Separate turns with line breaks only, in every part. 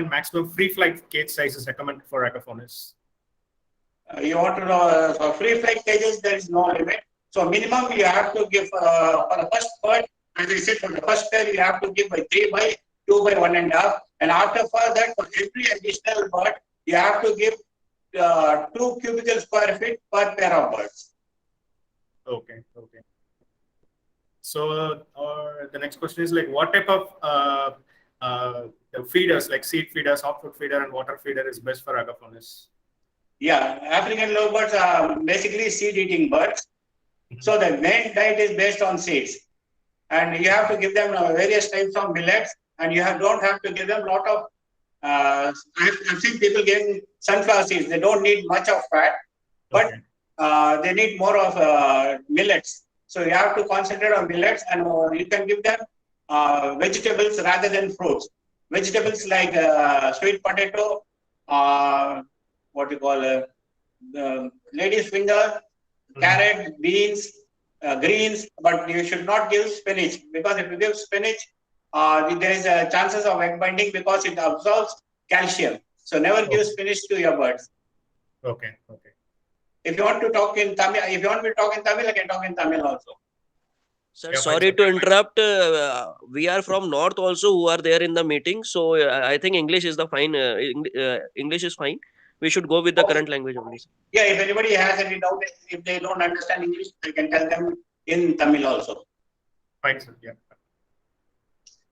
maximum free flight cage size is recommended for agapornis?
You want to know, for free flight cages, there is no limit. So minimum you have to give for the first bird, as I said, for the first pair you have to give by 3 by 2 by 1.5. And after for that, for every additional bird, you have to give 2 cubical square feet per pair of birds.
Okay. So the next question is like, what type of the feeders, like seed feeder, softwood feeder, and water feeder is best for agapornis?
Yeah, African lovebirds are basically seed-eating birds. So the main diet is based on seeds, and you have to give them various types of millets, and don't have to give them a lot of. I've seen people giving sunflower seeds. They don't need much of fat, but they need more of millets. So you have to concentrate on millets, and you can give them vegetables rather than fruits. Vegetables like sweet potato, what you call the lady's finger, carrot, beans, greens, but you should not give spinach, because if you give spinach, there is a chances of egg binding because it absorbs calcium. So never give spinach to your birds.
Okay.
If you want to talk in Tamil, I can talk in Tamil also.
Sir, sorry to interrupt. We are from North also who are there in the meeting. So I think English is the fine. English is fine. We should go with the current language only.
Yeah, if anybody has any doubt, if they don't understand English, I can tell them in Tamil also.
Fine, sir. Yeah.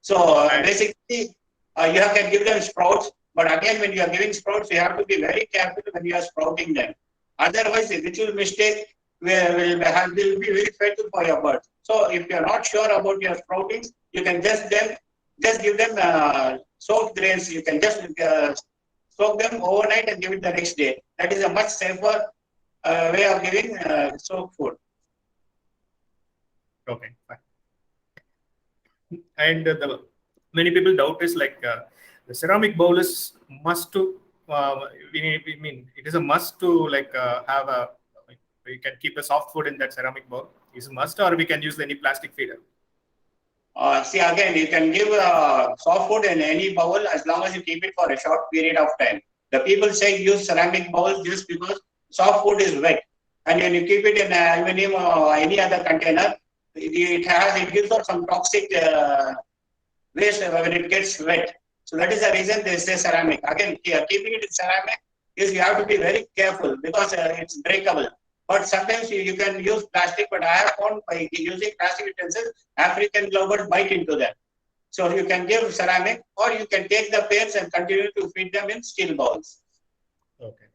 So basically, you can give them sprouts, but again, when you are giving sprouts, you have to be very careful when you are sprouting them. Otherwise, a little mistake will be very fatal for your birds. So if you are not sure about your sproutings, you can just give them soaked grains. You can just soak them overnight and give it the next day. That is a much safer way of giving soaked food.
Okay, fine. And many people doubt is like the ceramic bowl is must to. We mean it is a must to like have a. Like, we can keep a soft food in that ceramic bowl. Is a must, or we can use any plastic feeder?
See, again, you can give soft food in any bowl as long as you keep it for a short period of time. The people say use ceramic bowls just because soft food is wet, and when you keep it in aluminum or any other container, it gives out some toxic waste when it gets wet. So that is the reason they say ceramic. Again, keeping it in ceramic is you have to be very careful because it's breakable. But sometimes you can use plastic, but I have found by using plastic utensils, African lovebirds bite into them. So you can give ceramic, or you can take the pairs and continue to feed them in steel bowls.
Okay.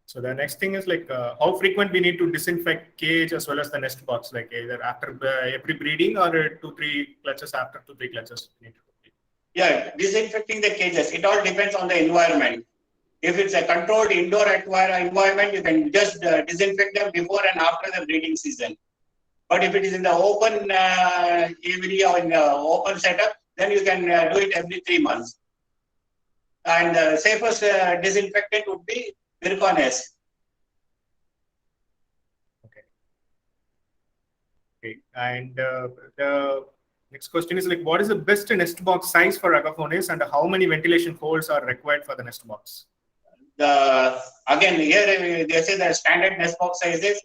So the next thing is like how frequent we need to disinfect cage as well as the nest box, like either after every breeding or 2-3 clutches after 2-3 clutches.
Yeah, disinfecting the cages. It all depends on the environment. If it's a controlled indoor environment, you can just disinfect them before and after the breeding season. But if it is in the open area or in the open setup, then you can do it every 3 months. And the safest disinfectant would be Vircones.
Okay. And the next question is like, what is the best nest box size for agapornis, and how many ventilation holes are required for the nest box?
Again, here they say the standard nest box sizes.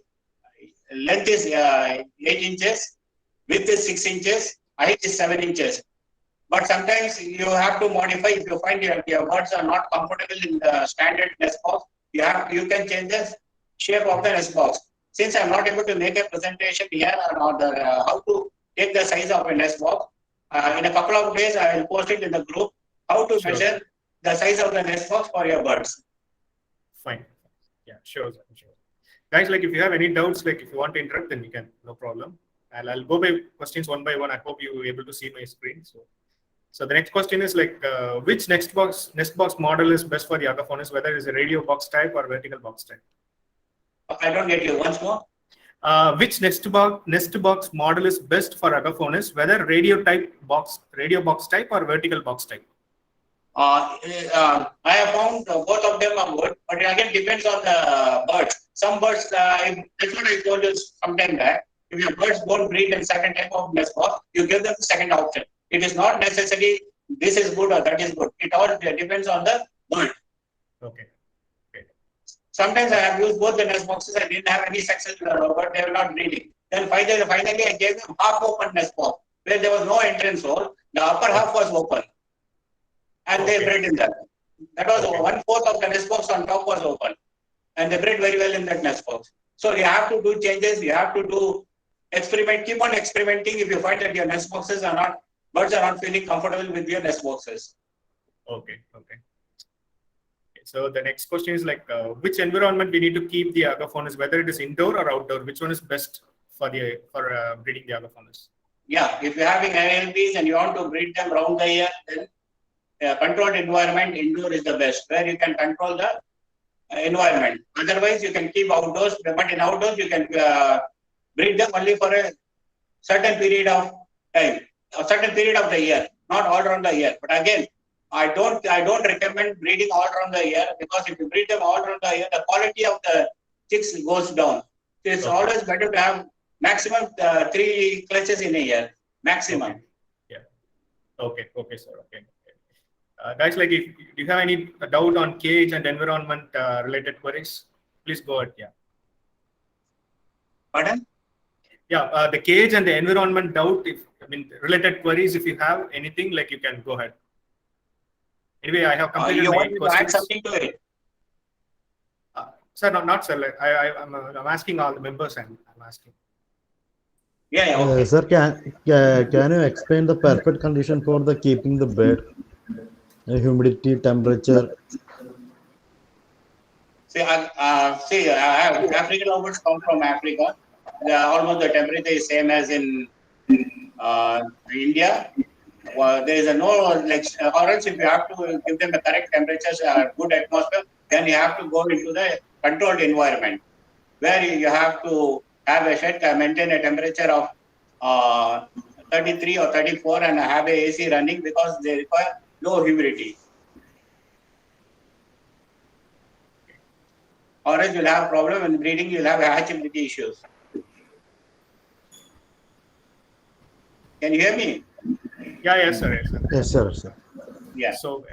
Length is 8 inches, width is 6 inches, height is 7 inches. But sometimes you have to modify if you find your birds are not comfortable in the standard nest box. You can change the shape of the nest box. Since I'm not able to make a presentation here on how to take the size of a nest box, in a couple of days I will post it in the group how to measure the size of the nest box for your birds.
Fine. Yeah, sure. Guys, like if you have any doubts, like if you want to interrupt, then you can, no problem. And I'll go by questions one by one. I hope you were able to see my screen. So the next question is like, which nest box model is best for the agapornis, whether it's a radio box type or vertical box type?
I don't get you. Once more.
Which nest box model is best for agapornis, whether radio box type or vertical box type?
I have found both of them are good, but it again depends on the birds. Some birds, that's what I told you sometime back. If your birds don't breed in second type of nest box, you give them the second option. It is not necessary this is good or that is good. It all depends on the bird.
Okay.
Sometimes I have used both the nest boxes. I didn't have any success, but they were not breeding. Then finally I gave them half open nest box where there was no entrance hole. The upper half was open, and they bred in that. That was 1/4 of the nest box on top was open, and they bred very well in that nest box. So you have to do changes. You have to do experiment. Keep on experimenting. If you find that your nest boxes are not, birds are not feeling comfortable with your nest boxes.
Okay. So the next question is like, which environment we need to keep the agafonus, whether it is indoor or outdoor? Which one is best for breeding the agafonus?
Yeah, if you're having ILPs and you want to breed them round the year, then controlled environment indoor is the best, where you can control the environment. Otherwise, you can keep outdoors, but in outdoors you can breed them only for a certain period of time, a certain period of the year, not all around the year. But again, I don't recommend breeding all around the year, because if you breed them all around the year, the quality of the chicks goes down. It's always better to have maximum 3 clutches in a year, maximum.
Okay. Yeah. Okay, sir. Okay. Guys, like, if you have any doubt on cage and environment related queries, please go ahead. Yeah.
Pardon?
Yeah, the cage and the environment doubt, related queries, if you have anything, like, you can go ahead. Anyway, I have completed
you
my
want me to add
questions.
something to it?
Sir, not sir. Like, I'm asking all the members, and I'm asking.
Yeah, okay.
Sir, can you explain the perfect condition for the keeping the bird? Humidity, temperature.
See, African lovebirds come from Africa. Almost the temperature is same as in India. There is no, like, or else if you have to give them the correct temperatures, good atmosphere, then you have to go into the controlled environment, where you have to have a shed, maintain a temperature of 33 or 34, and have a AC running, because they require low humidity. Or else you'll have problem in breeding, you'll have hatchability issues. Can you hear me?
Yeah, yes, sir.
Yes, sir.
Yeah.
So,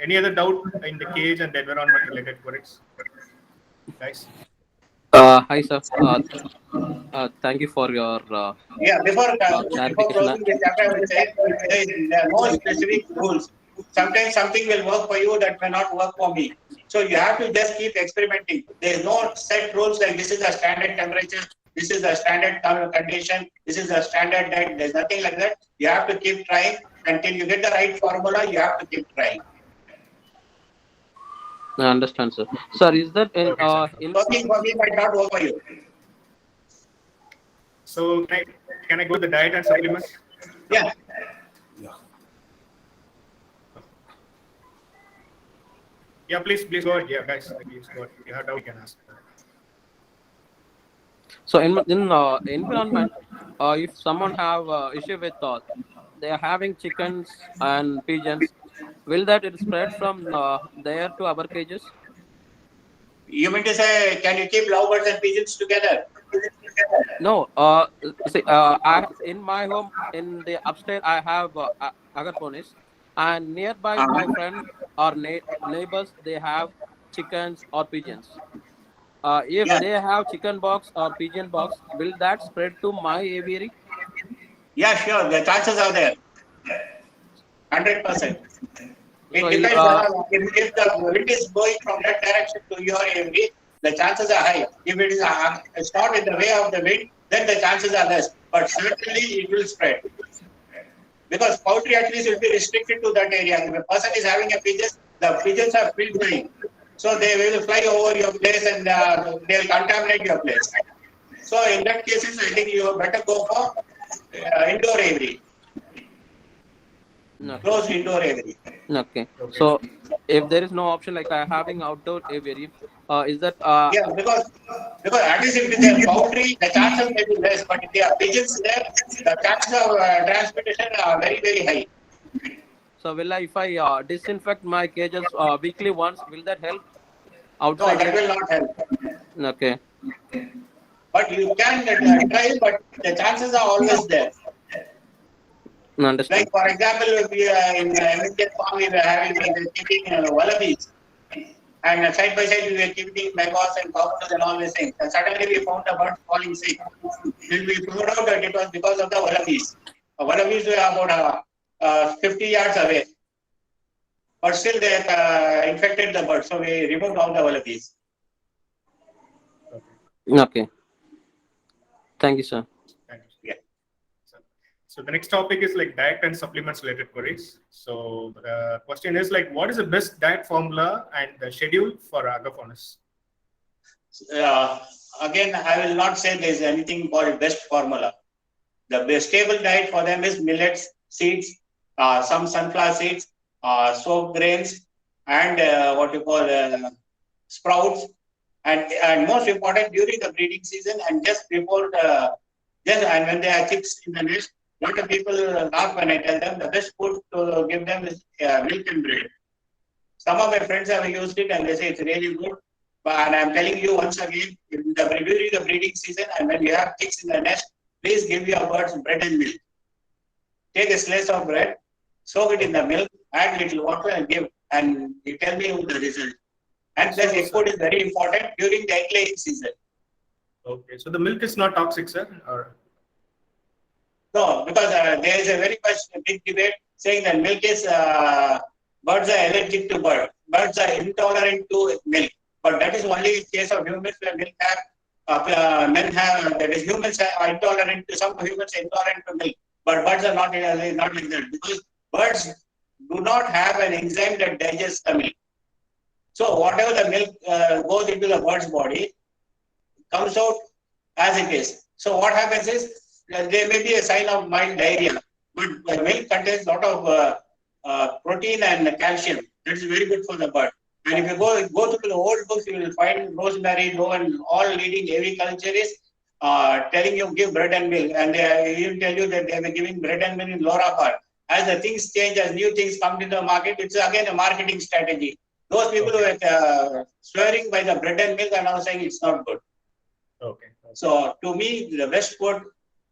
any other doubt in the cage and environment related queries, guys?
Hi, sir. Thank you for your
Before
clarification.
closing this chapter, I would say there are no specific rules. Sometimes something will work for you that may not work for me. So you have to just keep experimenting. There is no set rules like this is the standard temperature, this is the standard condition, this is the standard diet. There's nothing like that. You have to keep trying until you get the right formula. You have to keep trying.
I understand, sir. Sir, is that
Working for me might not work for you.
So can I go to the diet and supplements?
Yeah.
Yeah, please go ahead. Yeah, guys, please go ahead. If you have doubt, you can ask.
so in environment, if someone have issue with they are having chickens and pigeons, will that it spread from there to our cages?
You mean to say, can you keep lovebirds and pigeons together?
No. See, in my home, in the upstairs, I have agaponis, and nearby my friend or neighbors, they have chickens or pigeons. If they have chicken box or pigeon box, will that spread to my aviary?
Yeah, sure. The chances are there. 100%. It
So,
depends if the wind is going from that direction to your aviary, the chances are high. If it is it's not in the way of the wind, then the chances are less. But certainly it will spread. Because poultry at least will be restricted to that area. If a person is having a pigeon, the pigeons are field flying. So they will fly over your place and they will contaminate your place. So in that cases, I think you better go for indoor aviary.
Okay.
Closed indoor aviary.
Okay. So if there is no option like having outdoor aviary, is that
Yeah, because at least if they are poultry, the chances may be less. But if they are pigeons there, the chances of transmission are very, very high.
so will if I disinfect my cages weekly once, will that help?
No,
Outside.
that will not help.
Okay.
But you can try, but the chances are always there.
Understand.
Like, for example, we in American farm, we were keeping wallabies. And side by side, we were keeping maggots and cockroaches and all these things. And suddenly we found the birds falling sick. Then we found out that it was because of the wallabies. Wallabies were about 50 yards away. But still they infected the birds. So we removed all the wallabies.
Okay. Thank you, sir.
Thank you.
Yeah.
So the next topic is like diet and supplements related queries. So the question is like, what is the best diet formula and the schedule for agafonus?
Again, I will not say there is anything called best formula. The best stable diet for them is millets, seeds, some sunflower seeds, soap grains, and what you call sprouts. And most important, during the breeding season and just before and when they are chicks in the nest, a lot of people laugh when I tell them the best food to give them is milk and bread. Some of my friends have used it and they say it's really good. And I'm telling you once again, during the breeding season and when you have chicks in the nest, please give your birds bread and milk. Take a slice of bread, soak it in the milk, add little water and give. And you tell me the result. And plus, egg food is very important during the egg laying season.
Okay, so the milk is not toxic, sir? Or?
No, because there is a very much big debate saying that milk is, birds are allergic to birds are intolerant to milk. But that is only in case of humans where milk have, men have, that is humans are intolerant to, some humans are intolerant to milk. But birds are not like that because birds do not have an enzyme that digests the milk. So whatever the milk goes into the bird's body comes out as it is. So what happens is there may be a sign of mild diarrhea, but the milk contains a lot of protein and calcium. That is very good for the bird. And if you go to the old books, you will find Rosemary, Doe, and all leading aviculturists telling you give bread and milk, and they even tell you that they were giving bread and milk in Laura Park. As the things change, as new things come to the market, it's again a marketing strategy. Those people who are swearing by the bread and milk are now saying it's not good.
Okay.
So to me, the best food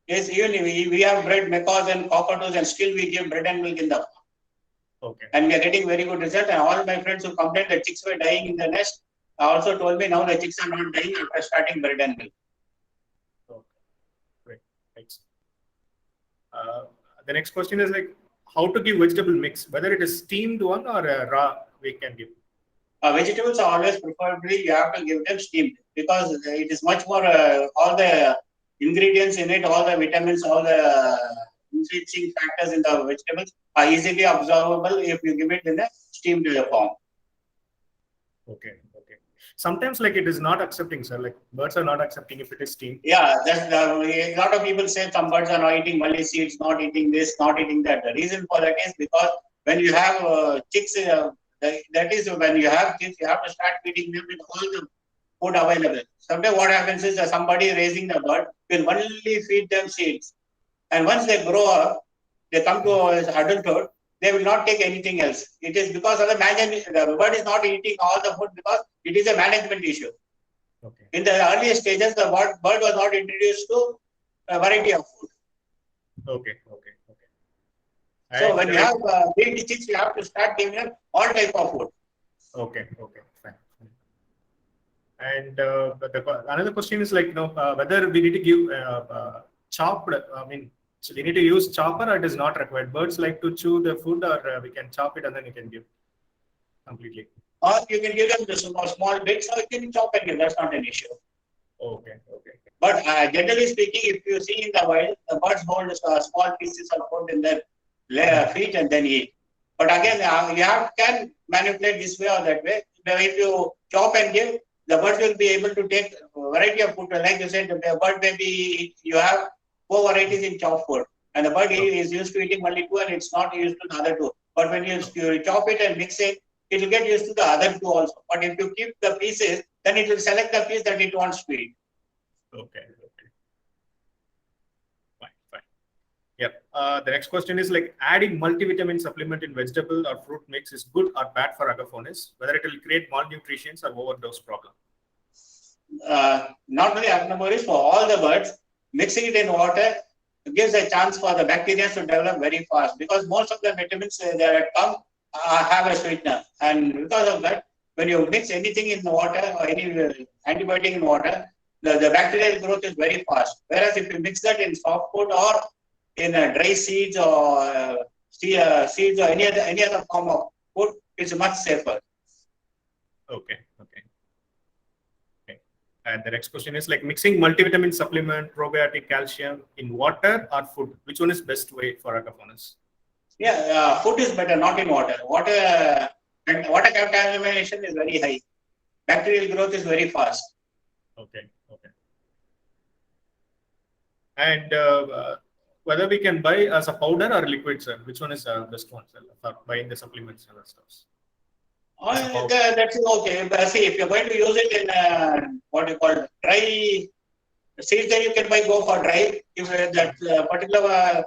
is even we have bred macaws and cockatoos and still we give bread and milk in the farm.
Okay.
And we are getting very good result. And all my friends who complained that chicks were dying in the nest also told me now the chicks are not dying after starting bread and milk.
Okay. Great. Thanks. The next question is like, how to give vegetable mix, whether it is steamed one or a raw we can give.
Vegetables are always preferably you have to give them steamed because it is much more all the ingredients in it, all the vitamins, all the enriching factors in the vegetables are easily absorbable if you give it in a steamed form.
Okay. Sometimes like it is not accepting, sir. Like birds are not accepting if it is steamed.
Yeah, that's a lot of people say some birds are not eating mully seeds, not eating this, not eating that. The reason for that is because when you have chicks, that is when you have chicks, you have to start feeding them with all the food available. Sometimes what happens is somebody raising the bird will only feed them seeds. And once they grow up, they come to adulthood, they will not take anything else. It is because of the management. The bird is not eating all the food because it is a management issue.
Okay.
In the earlier stages, the bird was not introduced to a variety of food.
Okay.
So when you have baby chicks, you have to start giving them all type of food.
Okay, fine. And another question is like, whether we need to give chopped. So we need to use chopper or it is not required. Birds like to chew the food, or we can chop it and then you can give completely.
Or you can give them the small bits, or you can chop and give. That's not an issue.
Okay.
But generally speaking, if you see in the wild, the birds hold small pieces of food in their feet and then eat. But again, you can manipulate this way or that way. If you chop and give, the birds will be able to take a variety of food. Like you said, the bird maybe you have 4 varieties in chopped food. And the bird is used to eating only 2 and it's not used to the other 2. But when you chop it and mix it, it will get used to the other 2 also. But if you keep the pieces, then it will select the piece that it wants to eat.
Okay. Fine. Yep. The next question is like, adding multivitamin supplement in vegetable or fruit mix is good or bad for agafonus, whether it will create malnutrition or overdose problem.
Not only agnomoris, for all the birds, mixing it in water gives a chance for the bacteria to develop very fast, because most of the vitamins that come have a sweetener, and because of that, when you mix anything in water or any antibiotic in water, the bacterial growth is very fast. Whereas if you mix that in soft food or in dry seeds or seeds or any other form of food, it's much safer.
Okay. And the next question is like mixing multivitamin supplement, probiotic, calcium in water or food. Which one is best way for aquaponics?
Yeah, food is better, not in water. Water contamination is very high. Bacterial growth is very fast.
Okay. And whether we can buy as a powder or liquid, sir? Which one is the best one, sir, for buying the supplements and stuff?
That's okay. But see, if you're going to use it in what you call dry seeds, then you can go for dry. If that particular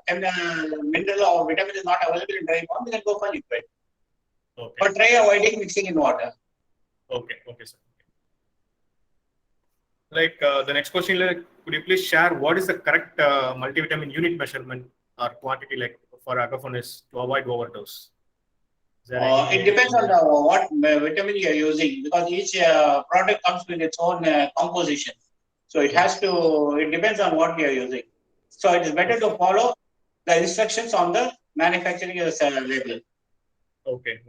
mineral or vitamin is not available in dry form, you can go for liquid.
Okay.
But try avoiding mixing in water.
Okay, sir. Like the next question, like, could you please share what is the correct multivitamin unit measurement or quantity like for agafonist to avoid overdose?
It depends on what vitamin you are using, because each product comes with its own composition. So it depends on what you are using. So it is better to follow the instructions on the manufacturing label.
Okay.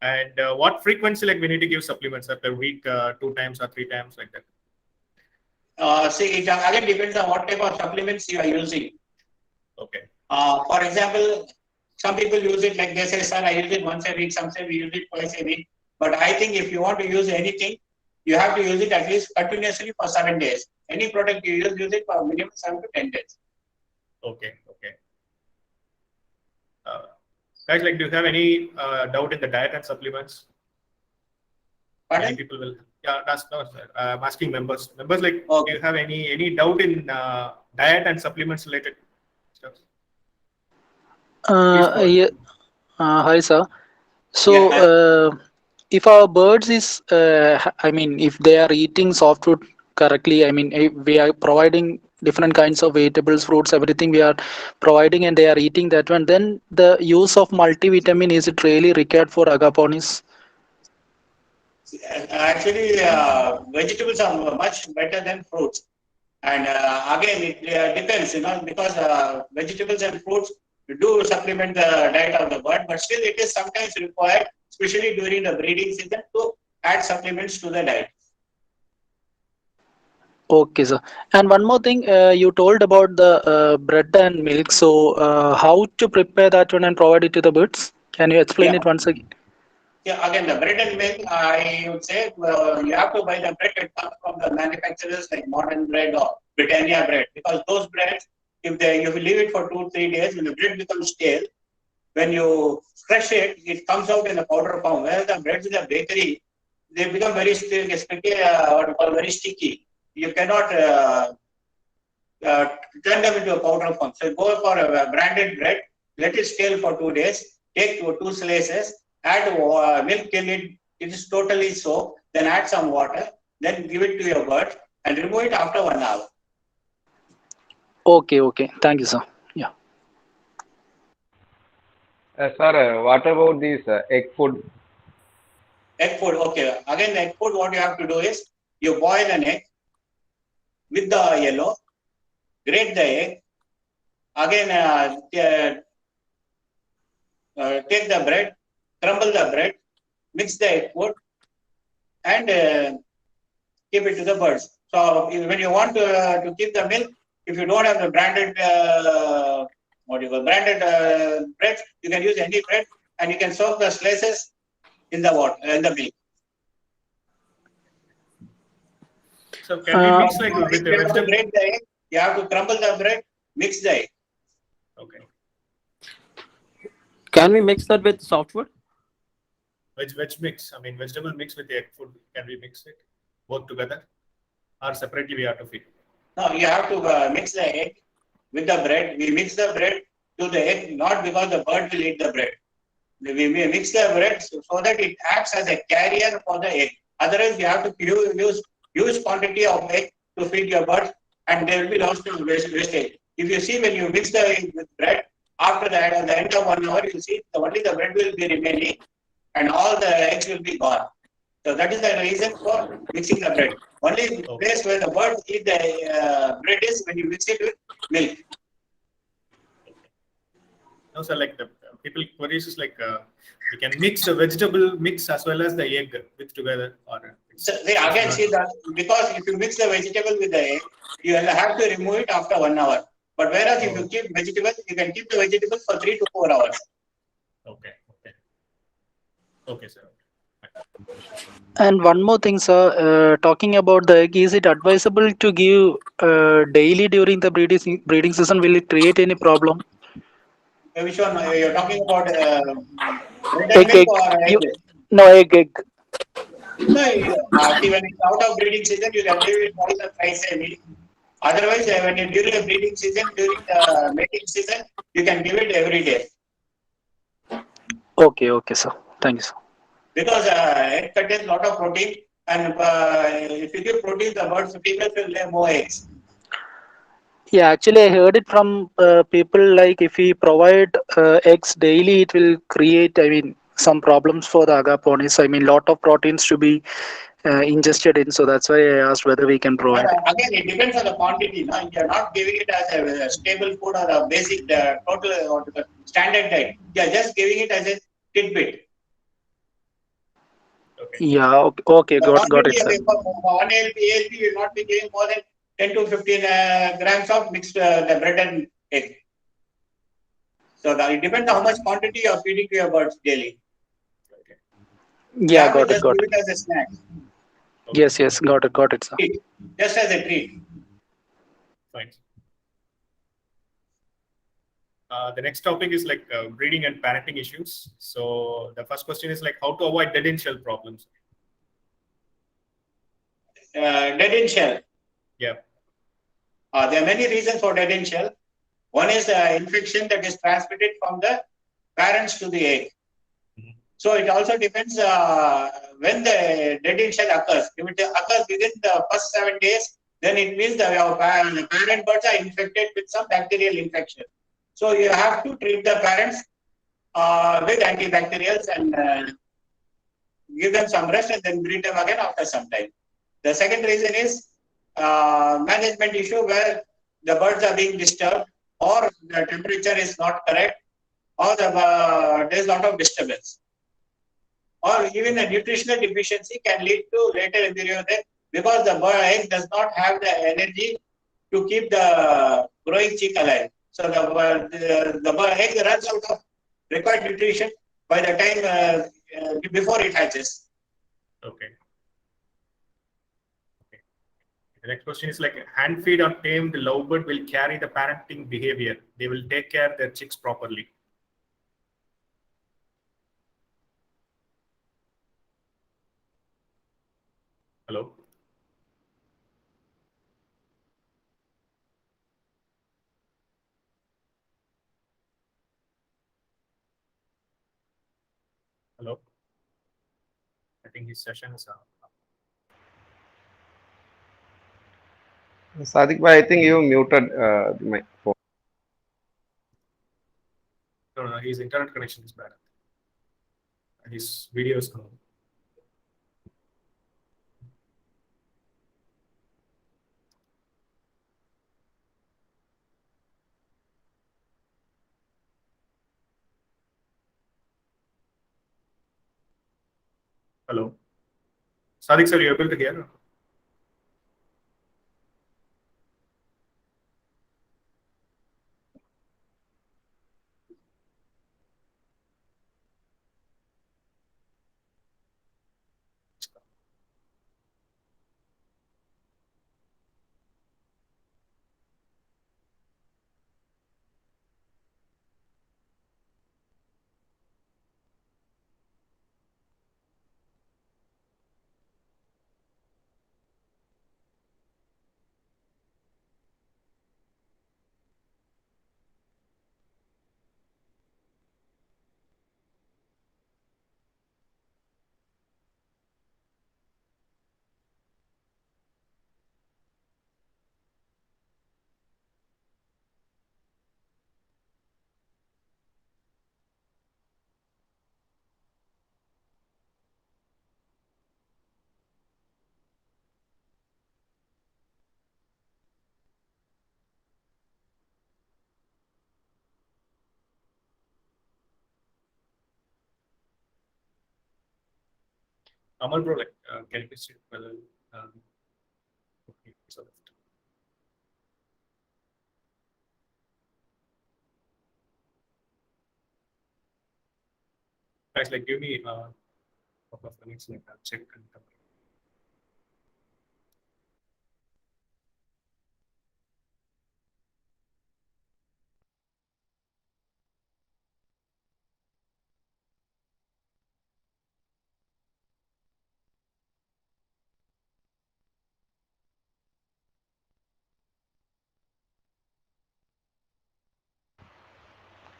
And what frequency like we need to give supplements per week, 2 times or 3 times like that?
See, it again depends on what type of supplements you are using.
Okay.
For example, some people use it like they say, sir, I use it once a week. Some say we use it twice a week. But I think if you want to use anything, you have to use it at least continuously for 7 days. Any product you use it for minimum 7 to 10 days.
Okay. Guys, like, do you have any doubt in the diet and supplements?
Pardon?
Many people will. Yeah, that's no, sir. I'm asking members. Members, like,
Okay.
do you have any doubt in diet and supplements related stuff?
Yeah. Hi, sir. So,
Yeah.
if our birds is, if they are eating soft food correctly, if we are providing different kinds of vegetables, fruits, everything we are providing, and they are eating that one, then the use of multivitamin, is it really required for agaponis?
Actually, vegetables are much better than fruits. And again, it depends, because vegetables and fruits do supplement the diet of the bird, but still it is sometimes required, especially during the breeding season, to add supplements to the diet.
Okay, sir. And one more thing, you told about the bread and milk. So, how to prepare that one and provide it to the birds? Can you explain it once again?
Yeah, again, the bread and milk, I would say you have to buy the bread that comes from the manufacturers like Modern Bread or Britannia Bread, because those breads, if you leave it for 2-3 days, when the bread becomes stale, when you crush it, it comes out in a powder form. Whereas the breads in the bakery, they become very very sticky. You cannot turn them into a powder form. So go for a branded bread, let it stale for 2 days, take 2 slices, add milk till it is totally soaked, then add some water, then give it to your bird and remove it after 1 hour.
Okay. Thank you, sir. Yeah.
Sir, what about this egg food?
Egg food, okay. Again, the egg food, what you have to do is, you boil an egg with the yellow, grate the egg, again take the bread, crumble the bread, mix the egg food, and keep it to the birds. So when you want to keep the milk, if you don't have the branded bread, you can use any bread, and you can soak the slices in the water, in the milk.
So can we mix like with the
You have to
vegetable?
break the egg, you have to crumble the bread, mix the egg.
Okay.
Can we mix that with soft food?
Veg mix. I mean, vegetable mix with the egg food. Can we mix it both together, or separately we have to feed?
No, you have to mix the egg with the bread. We mix the bread to the egg, not because the bird will eat the bread. We mix the bread so that it acts as a carrier for the egg. Otherwise, you have to use huge quantity of egg to feed your bird, and there will be lots of wastage. If you see when you mix the bread, after that, at the end of 1 hour, you see only the bread will be remaining and all the eggs will be gone. So that is the reason for mixing the bread. Only place where the birds eat the bread is when you mix it with milk.
No, sir, like the people queries is like we can mix a vegetable mix as well as the egg with together. Or
so they again see that because if you mix the vegetable with the egg, you will have to remove it after 1 hour. But whereas if you keep vegetables, you can keep the vegetables for 3 to 4 hours.
Okay. Okay, sir.
And one more thing, sir. Talking about the egg, is it advisable to give daily during the breeding season? Will it create any problem?
Which one you're talking about? Bread and
Egg,
milk
egg.
or egg?
No, egg.
No, see, when it's out of breeding season, you can give it twice or thrice a week. Otherwise, when you're during the breeding season, during the mating season, you can give it every day.
Okay, sir. Thank you, sir.
Because egg contains a lot of protein, and if you give protein, the birds, people will lay more eggs.
Yeah, actually, I heard it from people like if we provide eggs daily, it will create, I mean, some problems for the agaponis. I mean, lot of proteins to be ingested in. So that's why I asked whether we can
But
provide.
again, it depends on the quantity. No? You're not giving it as a stable food or a basic total or the standard diet. You're just giving it as a tidbit.
Yeah, okay,
The
got it,
quantity
sir.
of 1 ALP will not be giving more than 10 to 15 grams of mixed the bread and egg. So it depends on how much quantity you're feeding to your birds daily. You
Yeah,
have to
got
just
it.
give it as a snack.
Yes, got it, sir.
Just as a treat.
Fine. The next topic is like breeding and parenting issues. So the first question is like how to avoid dead in shell problems.
Dead in shell.
Yeah.
There are many reasons for dead in shell. One is infection that is transmitted from the parents to the egg. So it also depends when the dead in shell occurs. If it occurs within the first 7 days, then it means the parent birds are infected with some bacterial infection. So you have to treat the parents with antibacterials and give them some rest and then breed them again after some time. The second reason is management issue where the birds are being disturbed or the temperature is not correct or there is a lot of disturbance. Or even a nutritional deficiency can lead to later embryo death because the egg does not have the energy to keep the growing chick alive. So the egg runs out of required nutrition by the time before it hatches.
Okay. The next question is like hand feed or tamed lovebird will carry the parenting behavior. They will take care of their chicks properly. Hello. Hello. I think his session is up.
Sadiq bhai, I think you muted my phone.
No, his internet connection is bad. His video is gone. Hello. Sadiq sir, you able to hear? Amal bro, like, can you please check whether okay, so guys, like, give me a couple of minutes, like, I'll check and come back.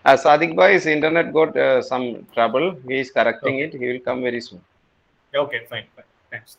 Sadiq Bhai's internet got some trouble. He is correcting
Okay.
it. He will come very soon.
Okay, fine, fine. Thanks.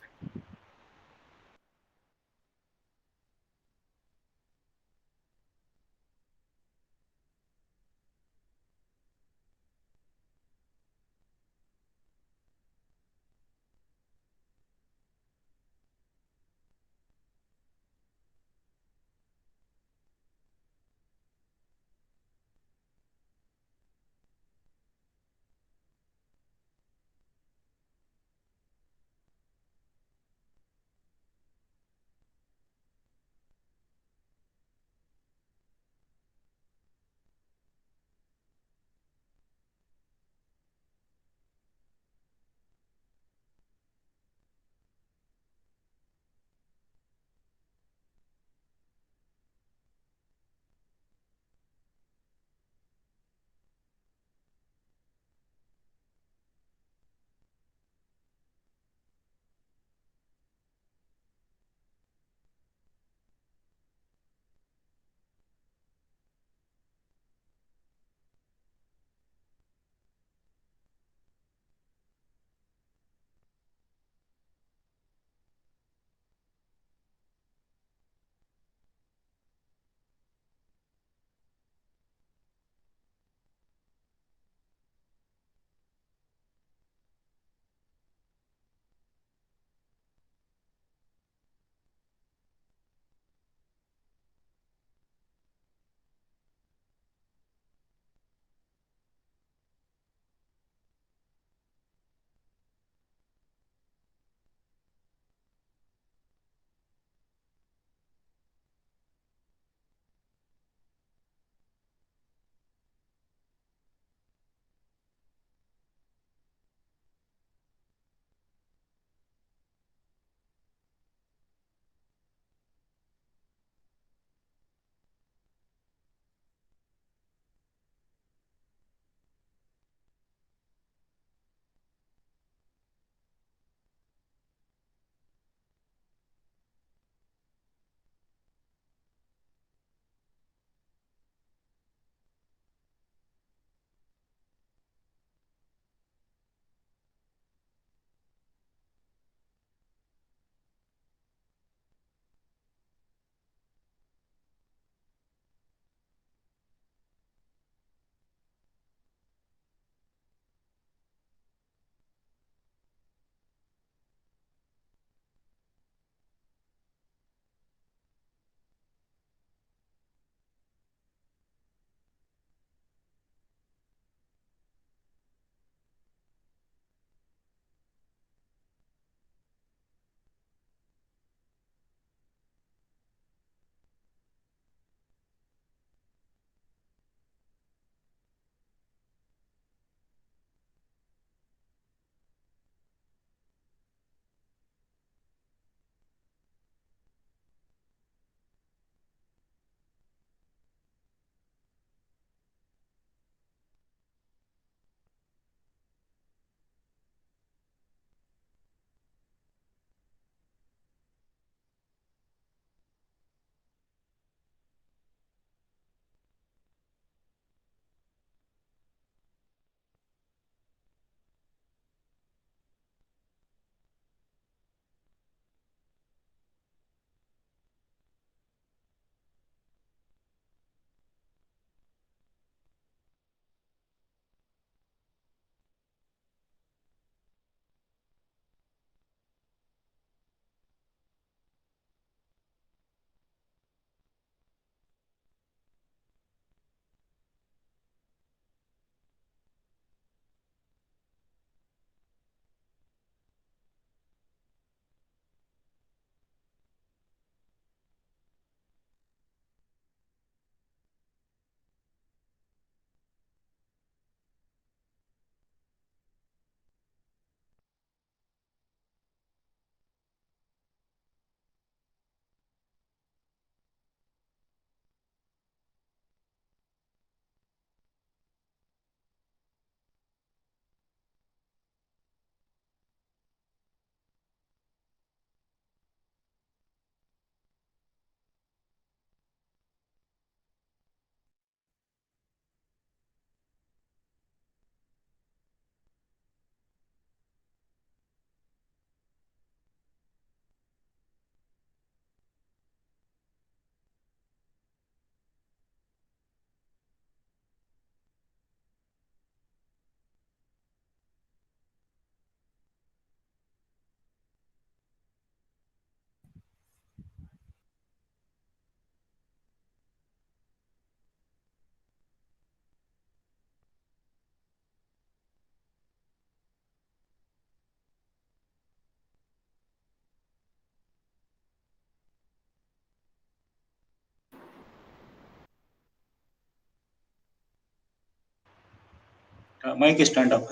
Mic is turned up.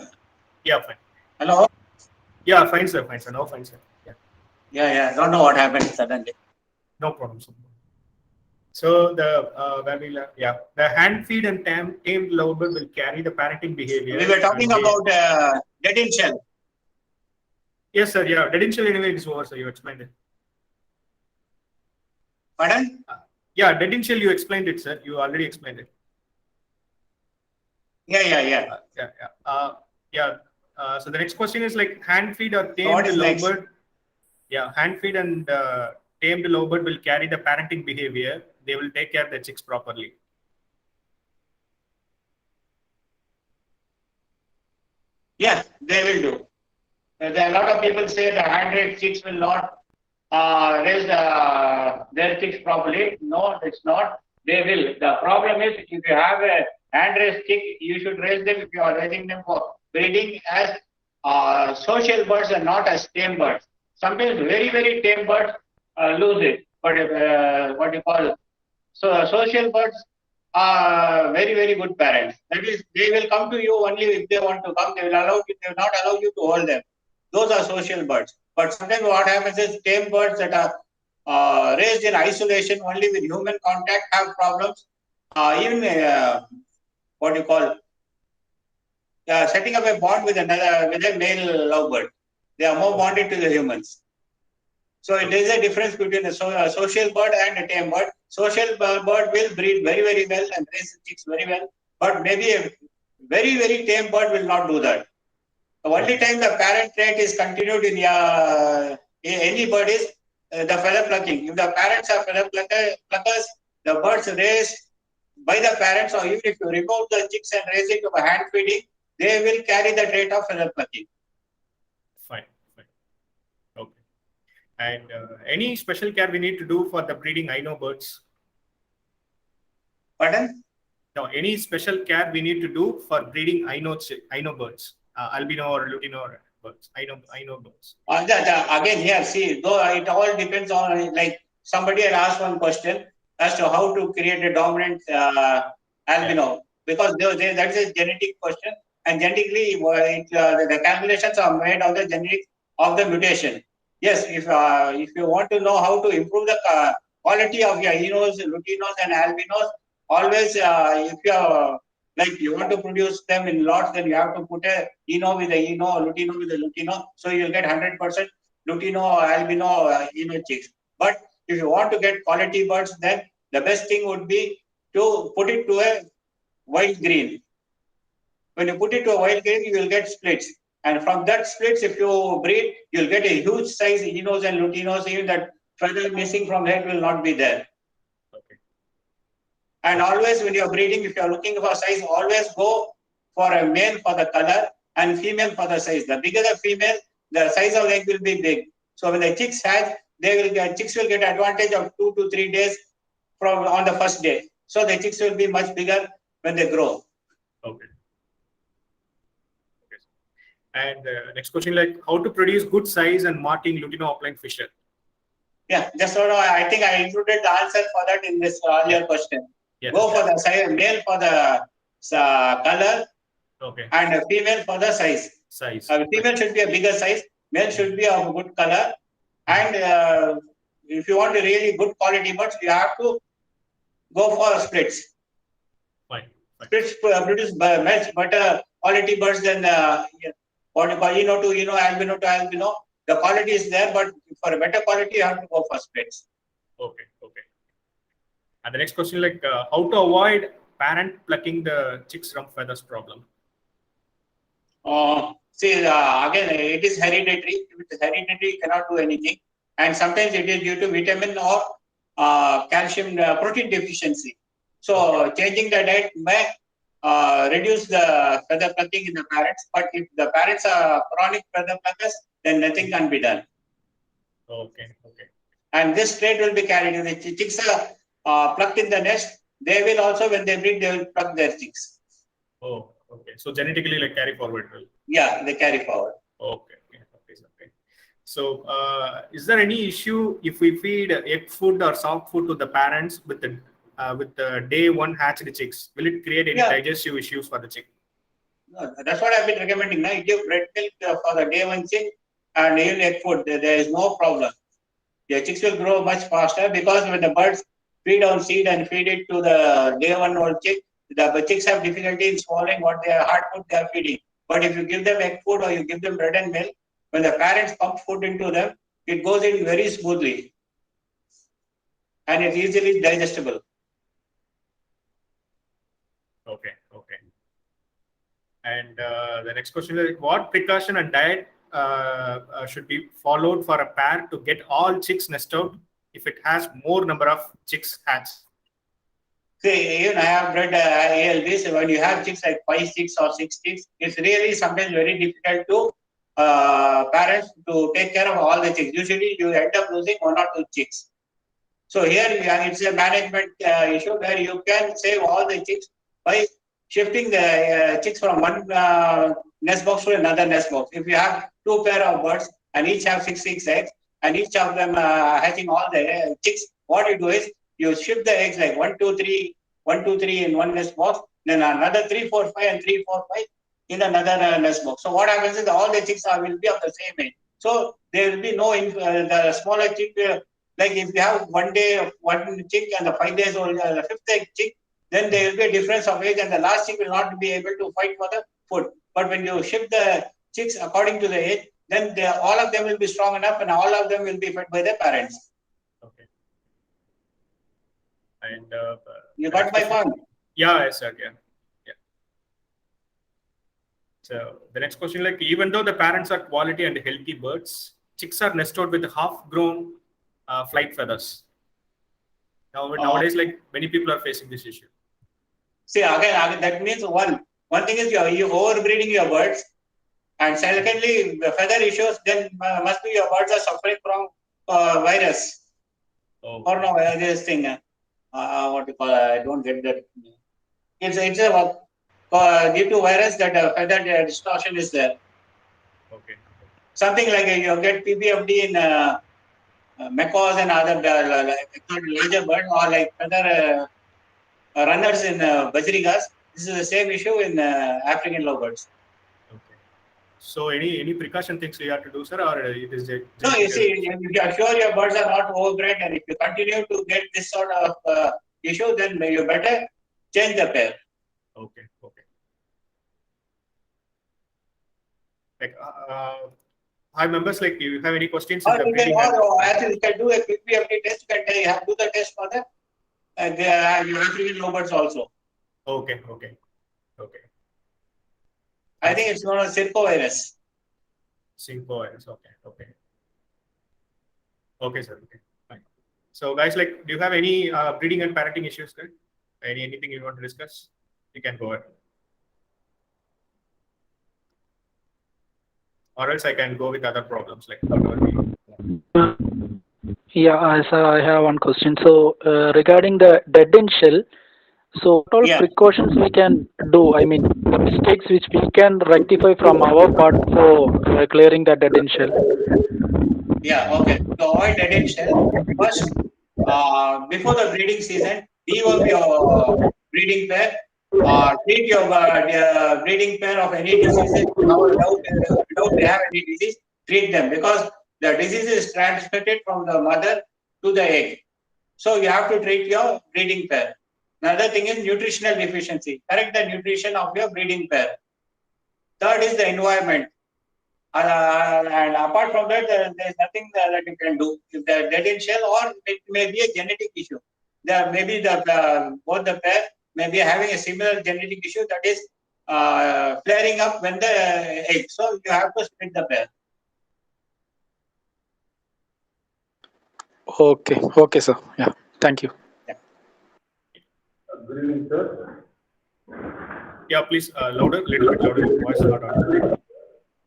Yeah, fine.
Hello?
Yeah, fine, sir. Fine, sir. No, fine, sir. Yeah,
Yeah. Don't know what happened suddenly.
no problem, sir. So the where we the hand feed and tamed lovebird will carry the parenting behavior.
We were talking
and they-
about dead in shell.
Yes, sir. Yeah, dead in shell anyway is over, sir. You explained it.
Pardon?
Yeah, dead in shell. You explained it, sir. You already explained it.
Yeah.
So the next question is like hand feed or
What
tamed
is next?
lovebird. Yeah, hand feed and tamed lovebird will carry the parenting behavior. They will take care of the chicks properly.
Yeah, they will do. There are a lot of people say the hand-raised chicks will not raise their chicks properly. No, it's not. They will. The problem is if you have a hand-raised chick, you should raise them if you are raising them for breeding as social birds and not as tame birds. Sometimes very, very tame birds lose it. But what you call social birds are very, very good parents. That is, they will come to you only if they want to come. They will not allow you to hold them. Those are social birds. But sometimes what happens is tame birds that are raised in isolation only with human contact have problems. Even what you call setting up a bond with a male lovebird. They are more bonded to the humans. So there is a difference between a social bird and a tame bird. Social bird will breed very, very well and raise chicks very well. But maybe a very, very tame bird will not do that. The only time the parent trait is continued in any bird is the feather plucking. If the parents are feather pluckers, the birds raised by the parents, or even if you remove the chicks and raise it to hand feeding, they will carry the trait of feather plucking.
Fine. Okay. And any special care we need to do for the breeding Aino birds?
Pardon?
No, any special care we need to do for breeding Aino birds, albino or lutino birds, Aino birds.
Again, here, see, though it all depends on, like somebody had asked one question as to how to create a dominant albino, because that is a genetic question, and genetically the calculations are made on the genetics of the mutation. Yes, if you want to know how to improve the quality of your Ainos, lutinos, and albinos, always if you are like you want to produce them in lots, then you have to put a Eno with a Eno, or Lutino with a Lutino. So you'll get 100% Lutino, albino, Eno chicks. But if you want to get quality birds, then the best thing would be to put it to a wild green. When you put it to a wild green, you will get splits. And from that splits, if you breed, you'll get a huge size Enos and Lutinos. Even that feather missing from head will not be there.
Okay.
And always when you're breeding, if you're looking for size, always go for a male for the color and female for the size. The bigger the female, the size of egg will be big. So when the chicks hatch, chicks will get advantage of 2 to 3 days from on the first day. So the chicks will be much bigger when they grow.
Okay. And next question, like how to produce good size and marking lutino upline fisher?
Yeah, just so I think I included the answer for that in this earlier question.
Yes.
Go for the size, male for the color,
Okay.
and female for the size. Female should be a bigger size, male should be of a good color. And if you want a really good quality birds, you have to go for splits.
Fine.
Splits produce much better quality birds than what you call Eno to Eno, albino to albino. The quality is there, but for a better quality, you have to go for splits.
Okay. And the next question, like how to avoid parent plucking the chicks from feathers problem?
See, again, it is hereditary. If it is hereditary, you cannot do anything. And sometimes it is due to vitamin or calcium protein deficiency. So changing the diet may reduce the feather plucking in the parents. But if the parents are chronic feather pluckers, then nothing can be done.
Okay.
And this trait will be carried. If the chicks are plucked in the nest, they will also, when they breed, they will pluck their chicks.
Oh, okay. So genetically, like carry forward.
Yeah, they carry forward.
Okay. So, is there any issue if we feed egg food or soft food to the parents with the day one hatched chicks? Will it create any digestive issues for the chick?
No, that's what I've been recommending. Now you give bread milk for the day one chick and even egg food. There is no problem. Your chicks will grow much faster because when the birds feed on seed and feed it to the day one old chick, the chicks have difficulty in swallowing what they are hard food they are feeding. But if you give them egg food or you give them bread and milk, when the parents pump food into them, it goes in very smoothly and it's easily digestible.
Okay. And the next question is, what precaution and diet should be followed for a pair to get all chicks nest out if it has more number of chicks hatch?
See, even I have read ALBs. When you have chicks like 5 chicks or 6 chicks, it's really sometimes very difficult to parents to take care of all the chicks. Usually, you end up losing 1 or 2 chicks. So here it's a management issue where you can save all the chicks by shifting the chicks from one nest box to another nest box. If you have 2 pair of birds and each have 6 eggs and each of them hatching all the chicks, what you do is you shift the eggs like 1, 2, 3, 1, 2, 3 in one nest box, then another 3, 4, 5 and 3, 4, 5 in another nest box. So what happens is all the chicks will be of the same age. So there will be no the smaller chick. Like if you have 1 day one chick and the 5 days old, the 5th egg chick, then there will be a difference of age and the last chick will not be able to fight for the food. But when you shift the chicks according to the age, then all of them will be strong enough and all of them will be fed by their parents.
Okay. And
you got my point?
Yeah, yes, sir. Yeah. So the next question, like, even though the parents are quality and healthy birds, chicks are nested with half-grown flight feathers. Nowadays, like, many people are facing this issue.
See, again that means one thing is you overbreeding your birds, and secondly, the feather issues. Then must be your birds are suffering from virus.
Oh.
Or no, this thing. What you call? I don't get that. It's due to virus that feather distortion is there.
Okay.
Something like you get PBFD in macaws and other larger bird, or like feather runners in bajrigas. This is the same issue in African lovebirds.
Okay. So any precaution things you have to do, sir, or it is just
no? You see, if you are sure your birds are not overbred, and if you continue to get this sort of issue, then you better change the pair.
Okay. Like, hi members, like, you have any questions?
Or you can, actually, you can do a quick PFD test. You can do the test for the African lovebirds also.
Okay.
I think it's known as circovirus.
Circovirus. Okay, sir. Okay, fine. So, guys, like, do you have any breeding and parenting issues, sir? Anything you want to discuss? You can go ahead. Or else I can go with other problems like.
Yeah, sir, I have one question. So regarding the dead end shell, so what all precautions we can do? I mean, the mistakes which we can rectify from our part for clearing the dead end shell.
Yeah, okay. To avoid dead end shell, first, before the breeding season, deworm your breeding pair. Treat your breeding pair of any diseases. Without they have any disease, treat them, because the disease is transmitted from the mother to the egg. So you have to treat your breeding pair. Another thing is nutritional deficiency. Correct the nutrition of your breeding pair. Third is the environment. And apart from that, there is nothing that you can do. If they are dead in shell, or it may be a genetic issue. There may be both the pair may be having a similar genetic issue that is flaring up when the egg. So you have to split the pair.
Okay, sir. Yeah, thank you.
Good evening, sir.
Yeah, please, little bit louder. Voice not audible.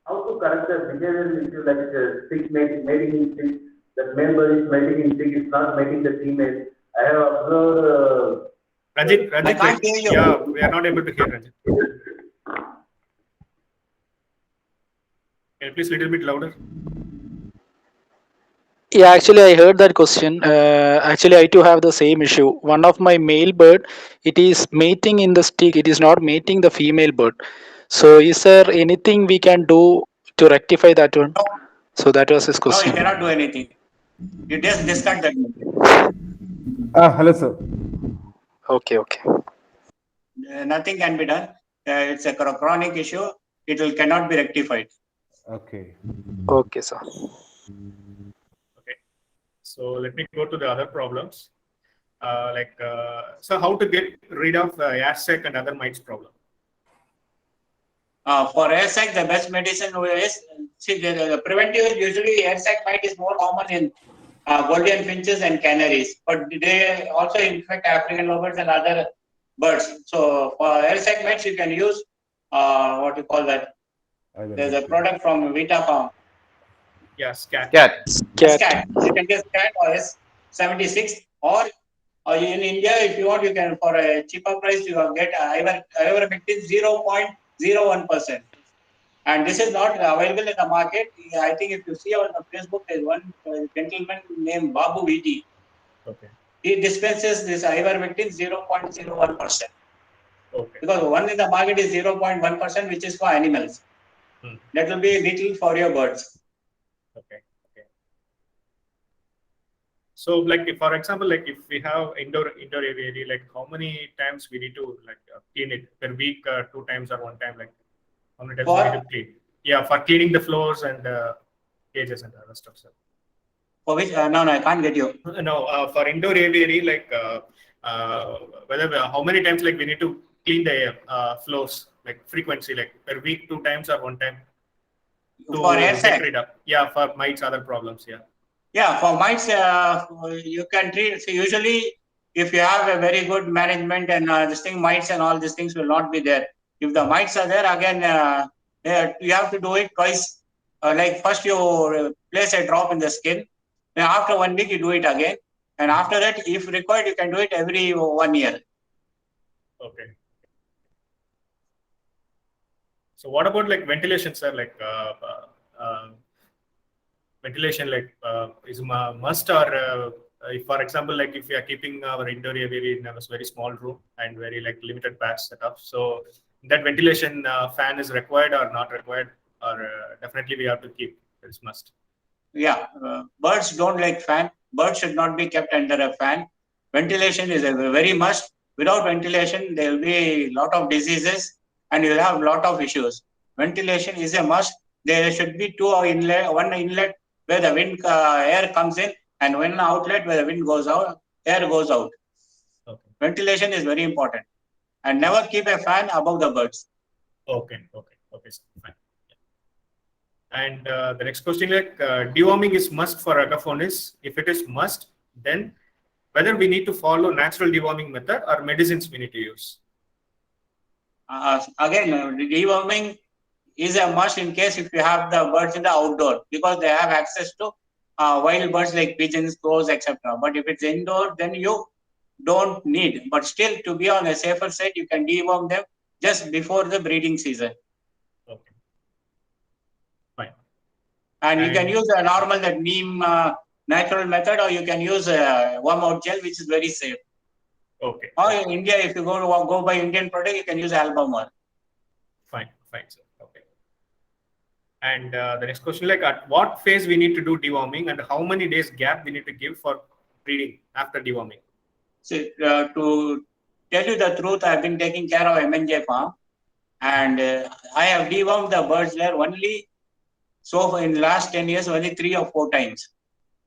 How to correct the behavioral issue like stick mating instinct? That male bird is mating instinct, it's not mating the female. I have observed.
Rajit,
I can't hear you.
Yeah, we are not able to hear Rajit. Can you please little bit louder?
Yeah, actually, I heard that question. Actually, I too have the same issue. One of my male bird, it is mating in the stick. It is not mating the female bird. So is there anything we can do to rectify that one?
No,
So that was his
no, you
question.
cannot do anything. You just discard that.
Hello, sir.
Okay, okay.
Nothing can be done. It's a chronic issue. It will cannot be rectified.
Okay.
Okay, sir.
Okay. So let me go to the other problems. So how to get rid of AirSec and other mites problem?
For AirSec, the best medicine is, see, the preventive is usually AirSec mite is more common in golden finches and canaries, but they also infect African lovebirds and other birds. So for AirSec mites, you can use what you call that. There's a product from Vita Farm.
Yeah, scat.
Cat.
SCAT. You can get SCAT or S76, or in India, if you want, you can, for a cheaper price, you will get ivermectin 0.01%. And this is not available in the market. I think if you see on the Facebook, there's one gentleman named Babu Viti.
Okay.
He dispenses this ivermectin 0.01%.
Okay.
Because one in the market is 0.1%, which is for animals. That will be little for your birds.
Okay. Okay. So, like, if, for example, like if we have indoor aviary, like how many times we need to clean it per week, 2 times or 1 time, like how many times we need to clean? Yeah, for cleaning the floors and cages and other stuff, sir.
For which? No, I can't get you.
No, for indoor aviary, like how many times like we need to clean the floors, like frequency, like per week, 2 times or 1 time.
For AirSec?
Yeah, for mites, other problems, yeah.
Yeah, for mites, you can treat. So usually, if you have a very good management and this thing, mites and all these things will not be there. If the mites are there, again, you have to do it twice. Like first you place a drop in the skin. Then after 1 week, you do it again. And after that, if required, you can do it every 1 year.
Okay. So what about like ventilation, sir? Like ventilation, like is must, or if, for example, like if we are keeping our indoor aviary in a very small room and very like limited batch setup, so that ventilation fan is required or not required, or definitely we have to keep. It's must.
Yeah, birds don't like fan. Birds should not be kept under a fan. Ventilation is a very must. Without ventilation, there will be a lot of diseases and you'll have a lot of issues. Ventilation is a must. There should be one inlet where the wind air comes in, and one outlet where the wind goes out, air goes out.
Okay.
Ventilation is very important. And never keep a fan above the birds.
Okay, fine. And the next question, like deworming is must for agapornis. If it is must, then whether we need to follow natural deworming method or medicines we need to use.
Again, deworming is a must in case if you have the birds in the outdoor, because they have access to wild birds like pigeons, crows, etc. But if it's indoor, then you don't need. But still, to be on a safer side, you can deworm them just before the breeding season.
Okay. Fine.
And you can use a normal neem natural method, or you can use worm out gel, which is very safe.
Okay.
Or in India, if you go by Indian product, you can use Albumar.
Fine, sir. Okay. And the next question, like at what phase we need to do deworming and how many days gap we need to give for breeding after deworming?
So, to tell you the truth, I've been taking care of MNJ farm, and I have dewormed the birds there only. So in the last 10 years, only 3 or 4 times.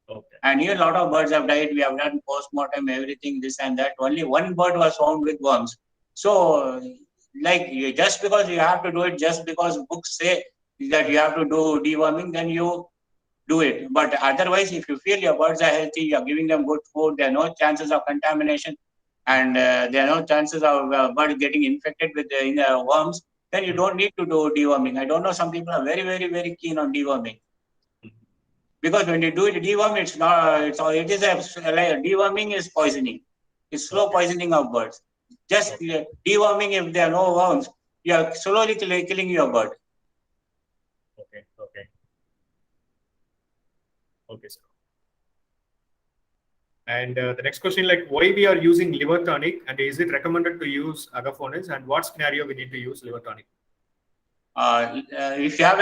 Okay.
And here a lot of birds have died. We have done post-mortem, everything, this and that. Only one bird was found with worms. So, like, just because you have to do it, just because books say that you have to do deworming, then you do it. But otherwise, if you feel your birds are healthy, you are giving them good food, there are no chances of contamination, and there are no chances of birds getting infected with worms, then you don't need to do deworming. I don't know, some people are very, very, very keen on deworming. Because when you do it deworm, it is deworming is poisoning. It's slow poisoning of birds. Just deworming, if there are no worms, you are slowly killing your bird.
Okay, sir. And the next question, like why we are using liver tonic, and is it recommended to use agapornis, and what scenario we need to use liver tonic?
if you have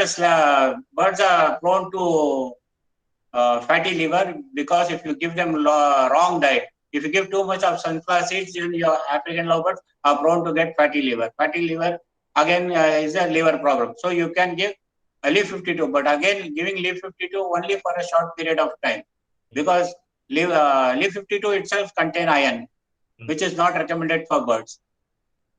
birds are prone to fatty liver because if you give them wrong diet, if you give too much of sunflower seeds, then your African lovebirds are prone to get fatty liver. Fatty liver again is a liver problem. So you can give leaf 52, but again giving leaf 52 only for a short period of time, because leaf 52 itself contain iron, which is not recommended for birds.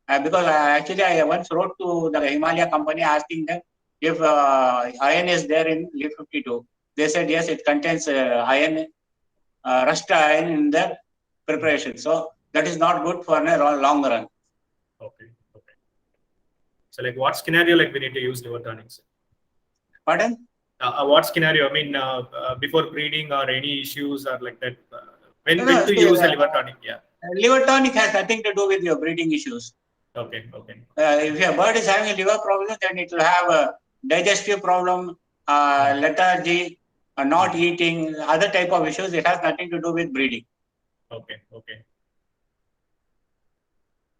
Because I once wrote to the Himalaya company asking them if iron is there in leaf 52. They said yes, it contains iron, rust iron in their preparation. So that is not good for a long run.
Okay. So like what scenario like we need to use liver tonics?
Pardon?
What scenario? I mean, before breeding or any issues or like that. When
No,
to use a liver tonic? Yeah.
Liver tonic has nothing to do with your breeding issues.
Okay.
If your bird is having a liver problem, then it will have a digestive problem, lethargy, not eating, other type of issues. It has nothing to do with breeding.
Okay.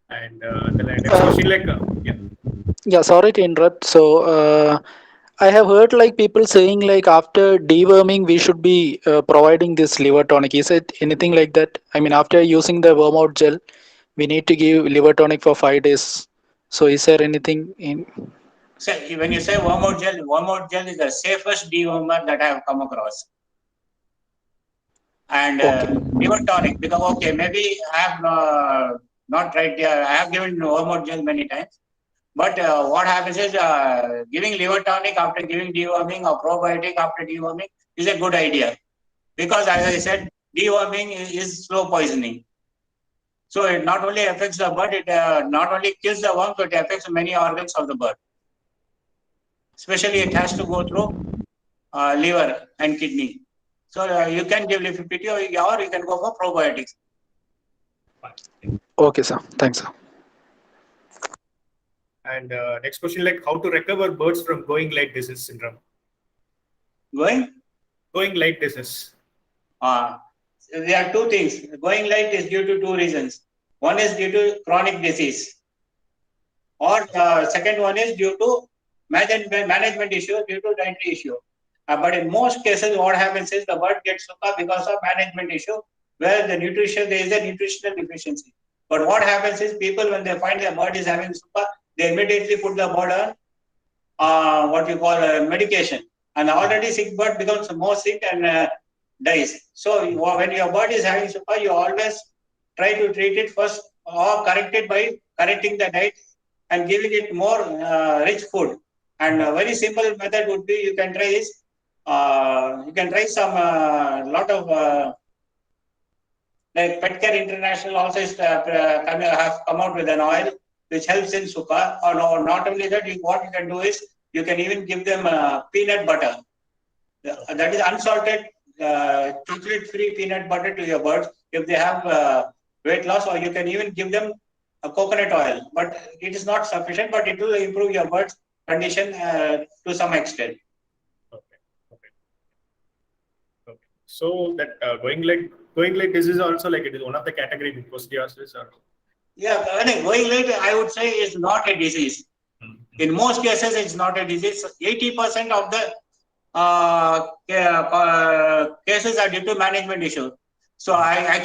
And the next question, like, yeah.
Yeah, sorry to interrupt. So, I have heard like people saying like after deworming we should be providing this liver tonic. Is it anything like that? I mean, after using the worm out gel, we need to give liver tonic for 5 days. So, is there anything in?
So when you say worm out gel is the safest dewormer that I have come across. And
Okay.
liver tonic, because okay, maybe I have not tried. I have given worm out gel many times. But what happens is giving liver tonic after giving deworming or probiotic after deworming is a good idea, because as I said, deworming is slow poisoning. So it not only affects the bird, it not only kills the worm, but it affects many organs of the bird. Especially it has to go through liver and kidney. So you can give leaf 52 or you can go for probiotics.
Okay, sir. Thanks, sir.
And next question, like how to recover birds from going light disease syndrome? Going light disease.
There are two things. Going light is due to two reasons. One is due to chronic disease, or second one is due to management issue, due to dietary issue. But in most cases, what happens is the bird gets suka because of management issue, where there is a nutritional deficiency. But what happens is people, when they find the bird is having suka, they immediately put the bird on what you call medication. An already sick bird becomes more sick and dies. So when your bird is having suka, you always try to treat it first or correct it by correcting the diet and giving it more rich food. And a very simple method would be you can try some lot of like Pet Care International also have come out with an oil which helps in suka. Or not only that, what you can do is you can even give them peanut butter. That is unsalted chocolate-free peanut butter to your birds if they have weight loss, or you can even give them a coconut oil. But it is not sufficient, but it will improve your bird's condition to some extent.
Okay. So that going light disease also, like it is one of the category in coccidiosis or?
Yeah, going light, I would say, is not a disease. In most cases, it's not a disease. 80% of the cases are due to management issues. So I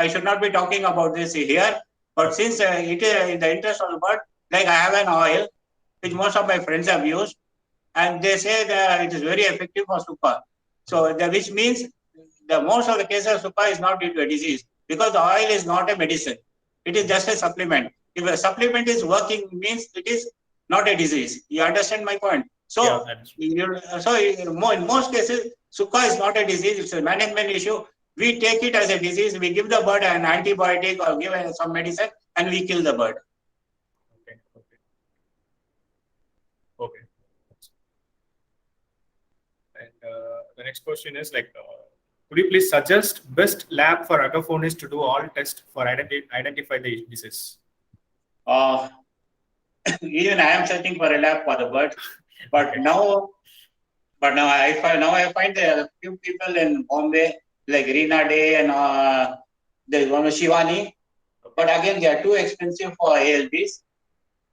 should not be talking about this here. But since it is in the interest of the bird, like I have an oil which most of my friends have used, and they say that it is very effective for suka. So which means the most of the cases of suka is not due to a disease, because the oil is not a medicine. It is just a supplement. If a supplement is working, means it is not a disease. You understand my point? So, in most cases, suka is not a disease. It's a management issue. We take it as a disease. We give the bird an antibiotic or give some medicine, and we kill the bird.
Okay. And the next question is like, could you please suggest best lab for agaphonists to do all tests for identify the disease?
Even I am searching for a lab for the bird, but now I find a few people in Bombay like Reena Day and there is one Shivani, but again they are too expensive for ALBs.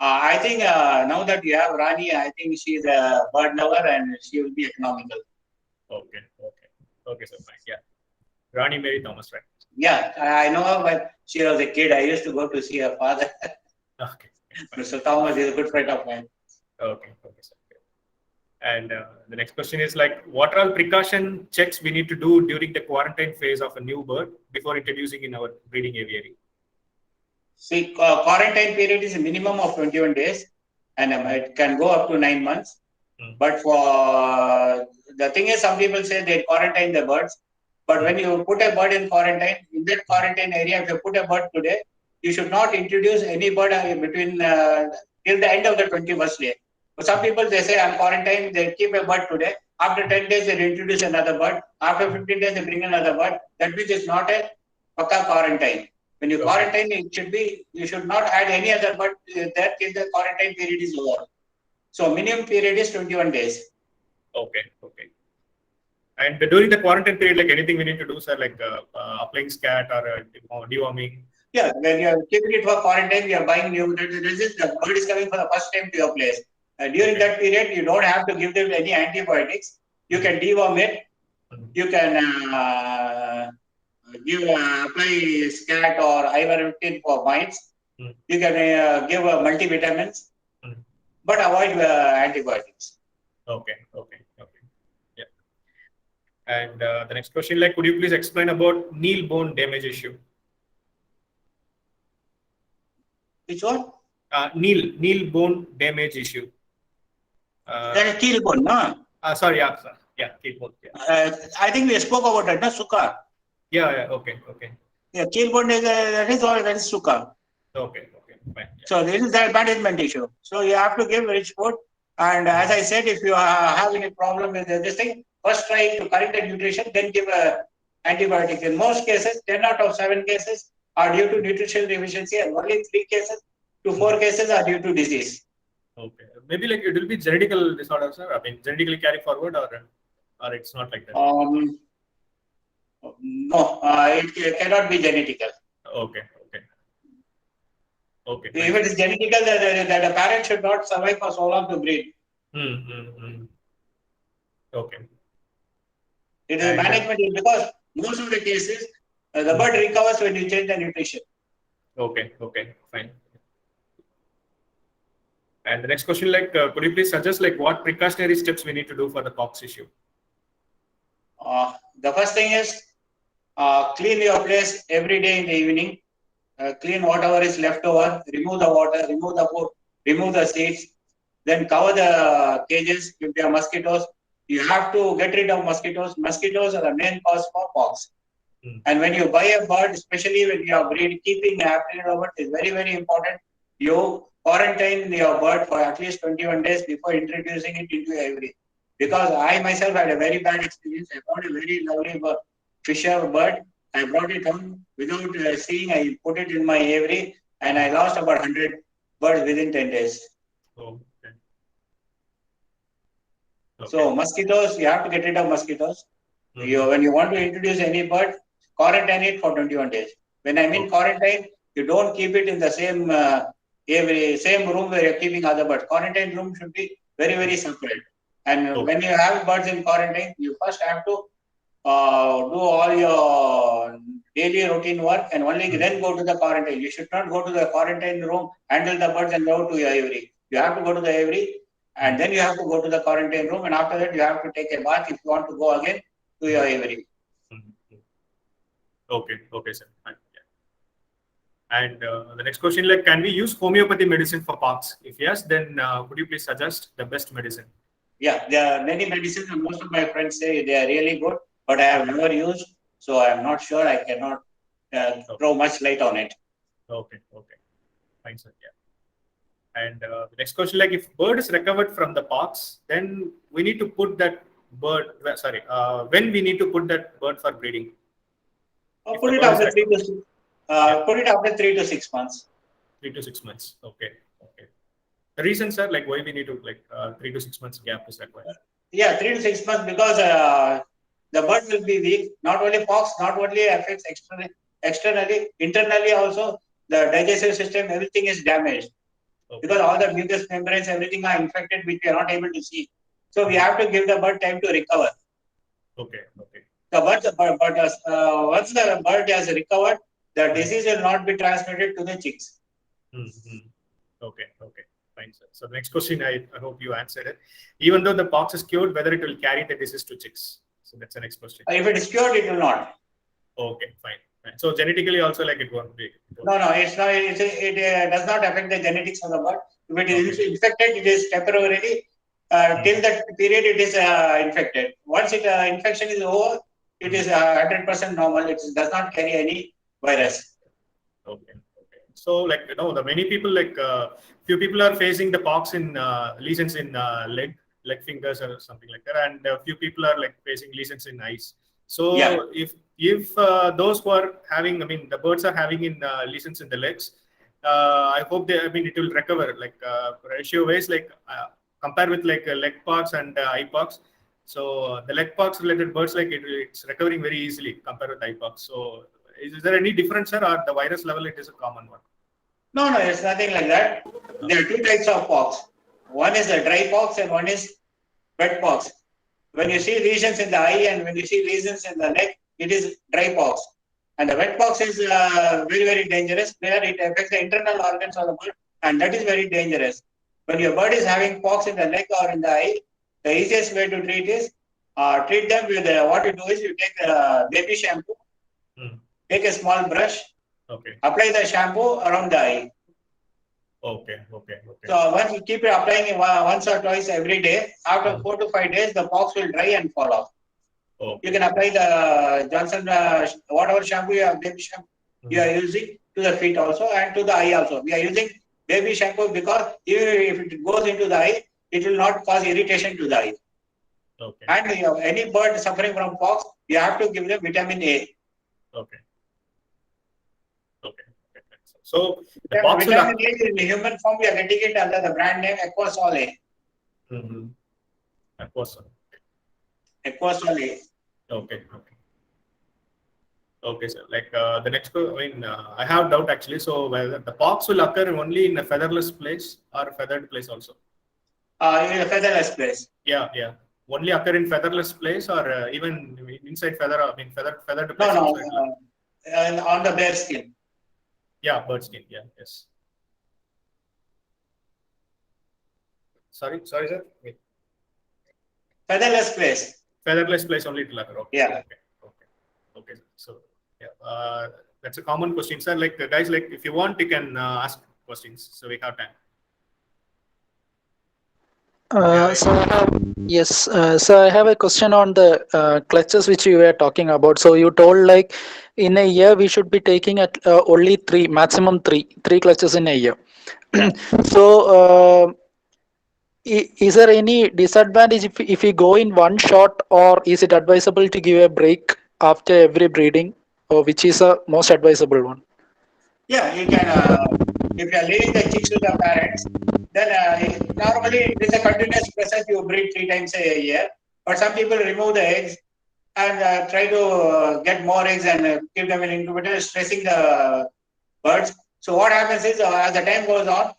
I think now that you have Rani, I think she's a bird lover and she will be economical.
Okay, okay, okay, sir. Fine. Yeah, Rani Mary Thomas, right?
Yeah, I know her when she was a kid. I used to go to see her father.
Okay,
Mr. Thomas is a good friend of mine.
okay, okay, sir. And the next question is like, what are all precaution checks we need to do during the quarantine phase of a new bird before introducing in our breeding aviary?
See, quarantine period is a minimum of 21 days, and it can go up to 9 months. But for the thing is, some people say they quarantine the birds. But when you put a bird in quarantine, in that quarantine area, if you put a bird today, you should not introduce any bird between till the end of the 21st day. But some people, they say, I'm quarantined, they keep a bird today. After 10 days, they introduce another bird. After 15 days, they bring another bird. That means it's not a pakka quarantine. When you quarantine, it should be, you should not add any other bird there till the quarantine period is over. So minimum period is 21 days.
Okay, okay. And during the quarantine period, like anything we need to do, sir, like applying scat or deworming?
Yeah, when you are keeping it for quarantine, you are buying new. The bird is coming for the first time to your place. During that period, you don't have to give them any antibiotics. You can deworm it. You can apply scat or ivermectin for mites. You can give multivitamins, but avoid antibiotics.
Okay, okay, okay. Yeah. And the next question, like, could you please explain about kneel bone damage issue?
Which one?
Kneel bone damage issue.
That is keel bone, no?
Sorry, yeah, sir. Yeah, keel bone. Yeah.
I think we spoke about that, no? Suka.
Yeah, yeah, okay, okay.
Yeah, keel bone is that is all. That is suka.
Okay, okay, fine. Yeah.
So this is the management issue. So you have to give rich food. And as I said, if you have any problem with this thing, first try to correct the nutrition, then give antibiotics. In most cases, 10 out of 7 cases are due to nutritional deficiency, and only 3 cases to 4 cases are due to disease.
Okay, maybe like it will be genetical disorder, sir. I mean, genetically carry forward, or it's not like that.
No, it cannot be genetical.
Okay, okay, okay.
If it is genetical, that a parent should not survive for so long to breed.
Okay.
It is management because most of the cases, the bird recovers when you change the nutrition.
Okay, okay, fine. And the next question, like, could you please suggest like what precautionary steps we need to do for the pox issue?
The first thing is clean your place every day in the evening. Clean whatever is left over. Remove the water. Remove the food. Remove the seeds. Then cover the cages if there are mosquitoes. You have to get rid of mosquitoes. Mosquitoes are the main cause for pox. And when you buy a bird, especially when you are keeping African bird, is very, very important. You quarantine your bird for at least 21 days before introducing it into your aviary. Because I myself had a very bad experience. I found a very lovely fisher bird. I brought it home without seeing. I put it in my aviary and I lost about 100 birds within 10 days.
Oh, okay.
So mosquitoes, you have to get rid of mosquitoes. When you want to introduce any bird, quarantine it for 21 days. When I mean quarantine, you don't keep it in the same same room where you're keeping other birds. Quarantine room should be very, very separate. And when you have birds in quarantine, you first have to do all your daily routine work and only then go to the quarantine. You should not go to the quarantine room, handle the birds and go to your aviary. You have to go to the aviary and then you have to go to the quarantine room, and after that you have to take a bath if you want to go again to your aviary.
Okay, okay, sir. And the next question, like, can we use homeopathy medicine for pox? If yes, then could you please suggest the best medicine?
Yeah, there are many medicines, and most of my friends say they are really good, but I have never used, so I am not sure. I cannot throw much light on it.
Okay, okay, fine, sir. Yeah. And the next question, like, if bird is recovered from the pox, then we need to put that bird. Sorry, when we need to put that bird for breeding?
Put it after 3 to put it after 3 to 6 months.
3 to 6 months. Okay, okay. The reason, sir, like why we need to 3 to 6 months gap is required.
Yeah, 3 to 6 months because the bird will be weak. Not only pox, not only affects externally, internally also the digestive system, everything is damaged. because all the mucous membranes, everything are infected, which we are not able to see. So we have to give the bird time to recover.
Okay.
The bird, once the bird has recovered, the disease will not be transmitted to the chicks.
Okay. Fine, sir. So the next question, I hope you answered it. Even though the pox is cured, whether it will carry the disease to chicks? So that's the next question.
If it is cured, it will not.
Okay, fine. So genetically also, like, it won't be.
No, it's not. It does not affect the genetics of the bird. If it is infected, it is temporarily. Till that period, it is infected. Once infection is over, it is 100% normal. It does not carry any virus.
Okay. So, like, the many people, like, few people are facing the pox in lesions in leg fingers or something like that, and a few people are like facing lesions in eyes. So if those who are having, the birds are having in lesions in the legs, I hope it will recover, like, ratio wise, like, compare with like leg pox and eye pox. So the leg pox related birds, like, it's recovering very easily compared with eye pox. So is there any difference, sir, or the virus level it is a common one?
No, it's nothing like that. There are two types of pox. One is the dry pox and one is wet pox. When you see lesions in the eye and when you see lesions in the neck, it is dry pox. And the wet pox is very, very dangerous, where it affects the internal organs of the bird, and that is very dangerous. When your bird is having pox in the neck or in the eye, the easiest way to treat is treat them with what you do is you take baby shampoo, take a small brush, apply the shampoo around the eye.
Okay.
So once you keep applying it once or twice every day, after 4 to 5 days, the pox will dry and fall off. You can apply the Johnson, whatever shampoo you have, baby shampoo you are using to the feet also and to the eye also. We are using baby shampoo because even if it goes into the eye, it will not cause irritation to the eye. And any bird suffering from pox, you have to give them vitamin A.
Okay. So the pox
vitamin A in human form, we are getting it under the brand name Aquasol A. Aquasol A.
Okay, sir. Like, the next, I have doubt actually. So whether the pox will occur only in a featherless place or a feathered place also?
In a featherless place.
Yeah. Only occur in featherless place or even inside feathered place?
No. On the bare skin.
Yeah, bird skin. Yeah, yes. Sorry, sir. Wait.
Featherless place.
Featherless place only to occur. Okay.
Yeah.
Okay. So yeah, that's a common question, sir. Like, guys, like, if you want, you can ask questions. So we have time.
So I have a question on the clutches which you were talking about. So you told, like, in a year we should be taking at only maximum three clutches in a year. So is there any disadvantage if we go in one shot, or is it advisable to give a break after every breeding, or which is a most advisable one?
Yeah, you can. If you are leaving the chicks to the parents, then normally it is a continuous process. You breed 3 times a year, but some people remove the eggs and try to get more eggs and keep them in incubator, stressing the birds. So what happens is, as the time goes on,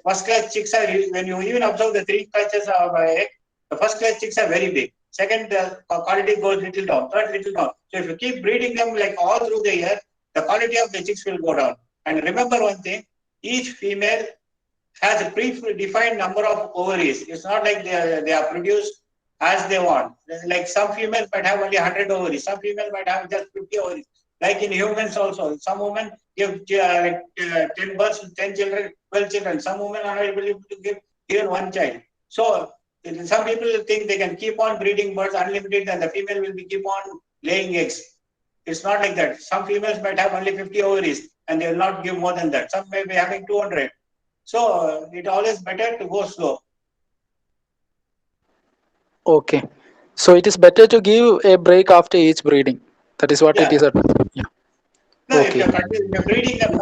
first class chicks are, when you even observe the 3 clutches of egg, the first class chicks are very big. Second, the quality goes little down. Third, little down. So if you keep breeding them like all through the year, the quality of the chicks will go down. And remember one thing, each female has a predefined number of ovaries. It's not like they are produced as they want. Like some females might have only 100 ovaries. Some females might have just 50 ovaries. Like in humans also, some women give 10 births, 10 children, 12 children. Some women are able to give even 1 child. So some people think they can keep on breeding birds unlimited and the female will keep on laying eggs. It's not like that. Some females might have only 50 ovaries and they will not give more than that. Some may be having 200. So it's always better to go slow.
Okay. So it is better to give a break after each breeding. That is what it is. Yeah.
No, if you're breeding them,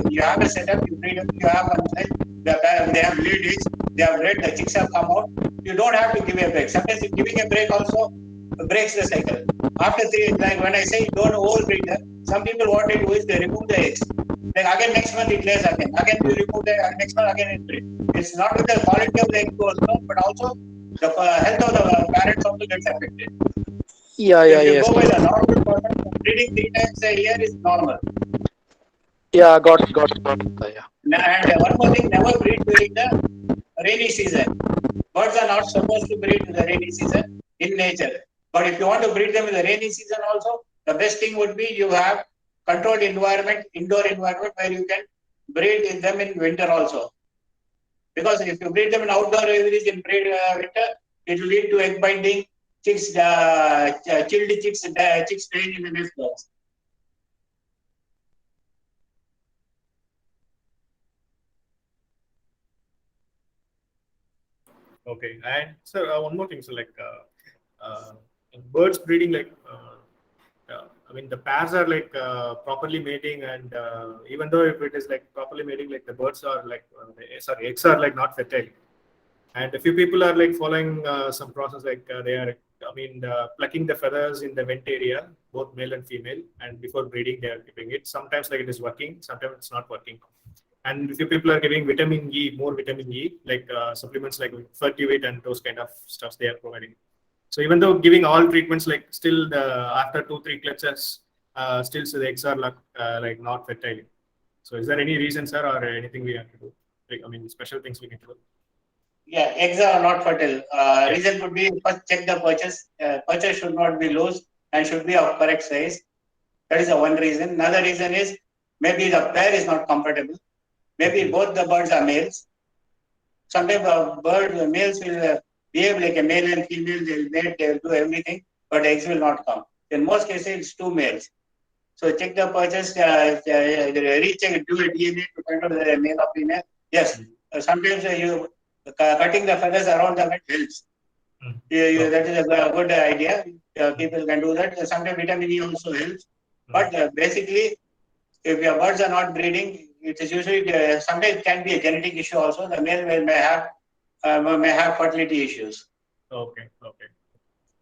you have a setup, you breed them, you have one child, they have laid eggs, they have bred, the chicks have come out. You don't have to give a break. Sometimes giving a break also breaks the cycle. After 3, like when I say don't overbreed them, some people what they do is they remove the eggs. Like again next month it lays again. Again you remove the next month again it breeds. It's not with the quality of the egg also, but also the health of the parents also gets affected.
Yeah,
So
yeah,
if you
yes.
go by the normal process, breeding 3 times a year is normal.
Yeah, got it. Yeah.
And one more thing, never breed during the rainy season. Birds are not supposed to breed in the rainy season in nature. But if you want to breed them in the rainy season also, the best thing would be you have controlled environment, indoor environment where you can breed in them in winter also. Because if you breed them in outdoor areas in winter, it will lead to egg binding, chicks, chilled chicks, chicks staying in the nest box.
Okay, and so one more thing. So in birds breeding, I mean, the pairs are properly mating, and even though if it is like properly mating, like the birds are sorry, eggs are like not fertile. And a few people are like following some process, they are, I mean, plucking the feathers in the vent area, both male and female, and before breeding, they are keeping it. Sometimes like it is working, sometimes it's not working. And a few people are giving vitamin E, more vitamin E, supplements like Fertivate and those kind of stuffs they are providing. So even though giving all treatments, like still after 2-3 clutches, still so the eggs are like not fertile. So is there any reason, sir, or anything we have to do? Like, I mean, special things we need to do.
Yeah, eggs are not fertile.
Yeah.
Reason could be first check the purchase. Purchase should not be loose and should be of correct size. That is the one reason. Another reason is maybe the pair is not compatible. Maybe both the birds are males. Sometimes males will behave like a male and female. They'll mate, they'll do everything, but eggs will not come. In most cases, it's two males. So check the purchase, recheck, do a DNA to find out whether a male or female. Yes, sometimes you cutting the feathers around the head helps. That is a good idea. People can do that. Sometimes vitamin E also helps. But basically, if your birds are not breeding, it is usually sometimes it can be a genetic issue also. The male may have fertility issues.
Okay.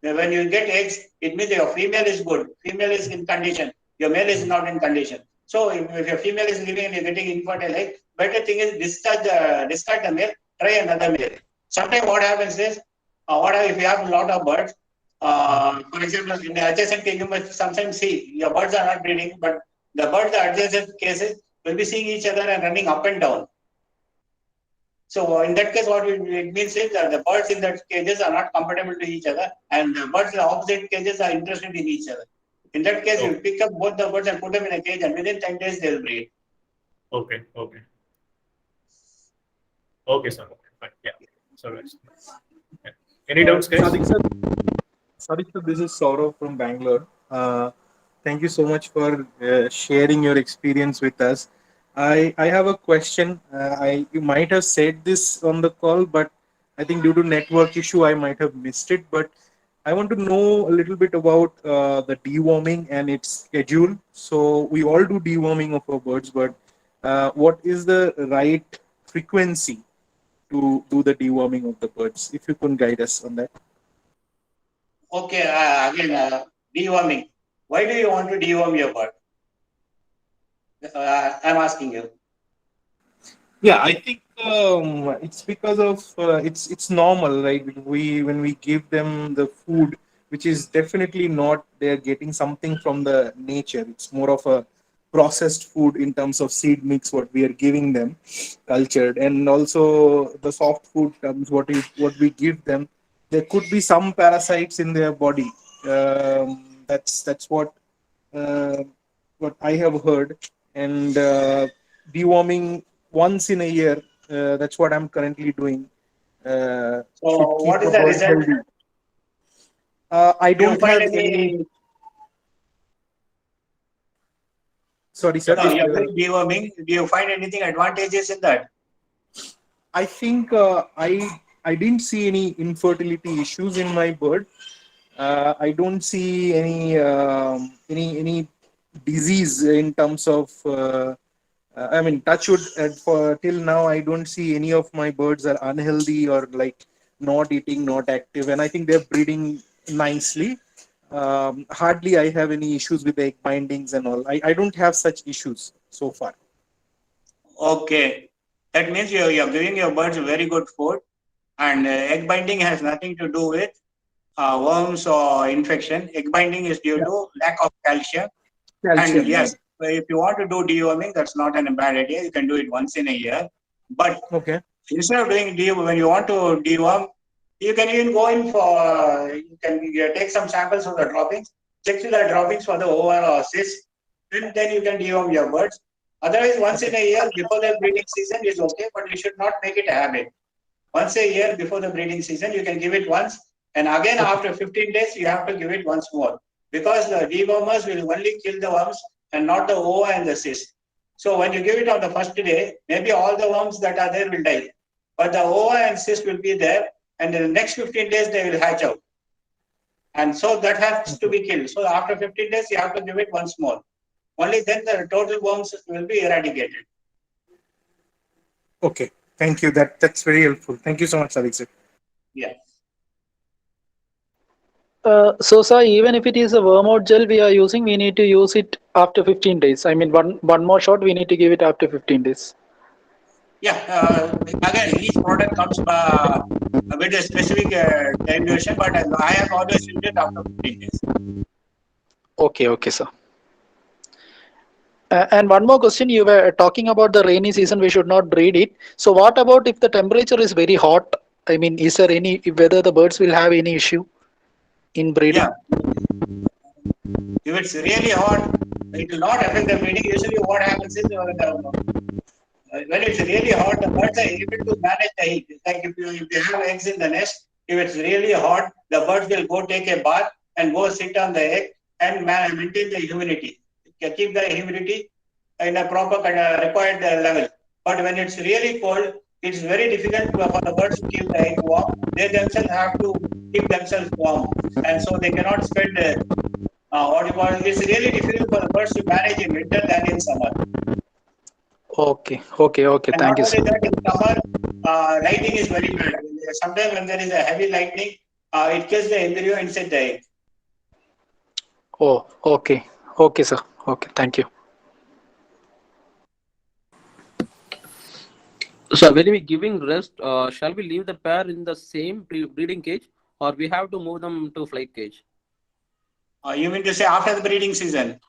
When you get eggs, it means your female is good. Female is in condition. Your male is not in condition. So if your female is living and you're getting infertile egg, better thing is discard the male, try another male. Sometimes what happens is, if you have a lot of birds, for example, in the adjacent case, you must sometimes see your birds are not breeding, but the birds, the adjacent cases, will be seeing each other and running up and down. So in that case, what it means is that the birds in that cages are not compatible to each other, and the birds in the opposite cages are interested in each other. In that case, you pick up both the birds and put them in a cage, and within 10 days they'll breed.
Okay, sir. Fine. Yeah. So yeah. Any doubts, guys?
Sadiq sir, this is Saurav from Bangalore. Thank you so much for sharing your experience with us. I have a question. You might have said this on the call, but I think due to network issue, I might have missed it. But I want to know a little bit about the deworming and its schedule. So we all do deworming of our birds, but what is the right frequency to do the deworming of the birds? If you can guide us on that.
Okay, again, deworming. Why do you want to deworm your bird? I'm asking you.
Yeah, I think it's because of it's normal, right? When we give them the food, which is definitely not they're getting something from the nature. It's more of a processed food in terms of seed mix what we are giving them, cultured, and also the soft food comes what we give them. There could be some parasites in their body. That's uh, what I have heard, and deworming once in a year. That's what I'm currently doing. Should
So,
keep
what
the
is the
bird
result?
healthy. I
Do you
don't
find
have any.
any?
Sorry, sir.
No, you're doing deworming. Do you find anything advantages in that?
I think I didn't see any infertility issues in my bird. I don't see any disease in terms of. I mean, touch wood. For till now, I don't see any of my birds are unhealthy or like not eating, not active, and I think they're breeding nicely. Hardly I have any issues with egg bindings and all. I don't have such issues so far.
Okay. That means you're giving your birds very good food, and egg binding has nothing to do with worms or infection. Egg binding is due
Yeah.
to lack of calcium.
Calcium.
And yes, if you want to do deworming, that's not a bad idea. You can do it once in a year. But
Okay.
instead of doing when you want to deworm, you can even go in for, you can take some samples of the droppings, check the droppings for the ova or cyst, and then you can deworm your birds. Otherwise, once in a year before the breeding season is okay, but you should not make it a habit. Once a year before the breeding season, you can give it once, and again after 15 days, you have to give it once more, because the dewormers will only kill the worms and not the ova and the cyst. So when you give it on the first day, maybe all the worms that are there will die, but the ova and cyst will be there, and in the next 15 days they will hatch out. And so that has to be killed. So after 15 days, you have to give it once more. Only then the total worms will be eradicated.
Okay. Thank you. That's very helpful. Thank you so much, Sadiq sir.
Yeah.
So, sir, even if it is a wormwood gel we are using, we need to use it after 15 days. I mean, one more shot, we need to give it after 15 days.
Yeah. Again, each product comes with a specific time duration, but I have always used it after 15 days.
Okay, sir. And one more question, you were talking about the rainy season, we should not breed it. So what about if the temperature is very hot? I mean, is there any, whether the birds will have any issue in breeding?
Yeah. If it's really hot, it will not affect the breeding. Usually, what happens is when it's really hot, the birds are able to manage the heat. Like if you have eggs in the nest, if it's really hot, the birds will go take a bath and go sit on the egg and maintain the humidity. Keep the humidity in a proper required level. But when it's really cold, it's very difficult for the birds to keep the egg warm. They themselves have to keep themselves warm, and so they cannot spend what you call. It's really difficult for the birds to manage in winter than in summer.
Okay.
And
Thank
not
you,
only
sir.
that, in summer, lighting is very bad. Sometimes when there is a heavy lightning, it kills the embryo inside the egg.
Oh, okay, sir. Okay, thank you.
So when we giving rest, shall we leave the pair in the same breeding cage, or we have to move them to flight cage?
You mean to say after the breeding season?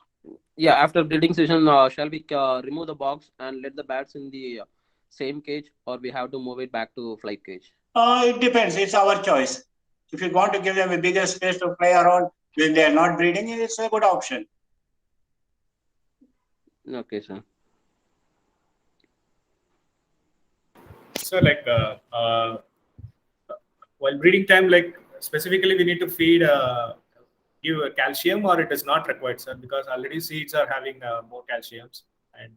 Yeah, after breeding season, shall we remove the box and let the bats in the same cage, or we have to move it back to flight cage?
It depends. It's our choice. If you want to give them a bigger space to play around when they are not breeding, it's a good option.
Okay, sir.
So like while breeding time, like specifically we need to feed give calcium, or it is not required, sir, because already seeds are having more calciums. And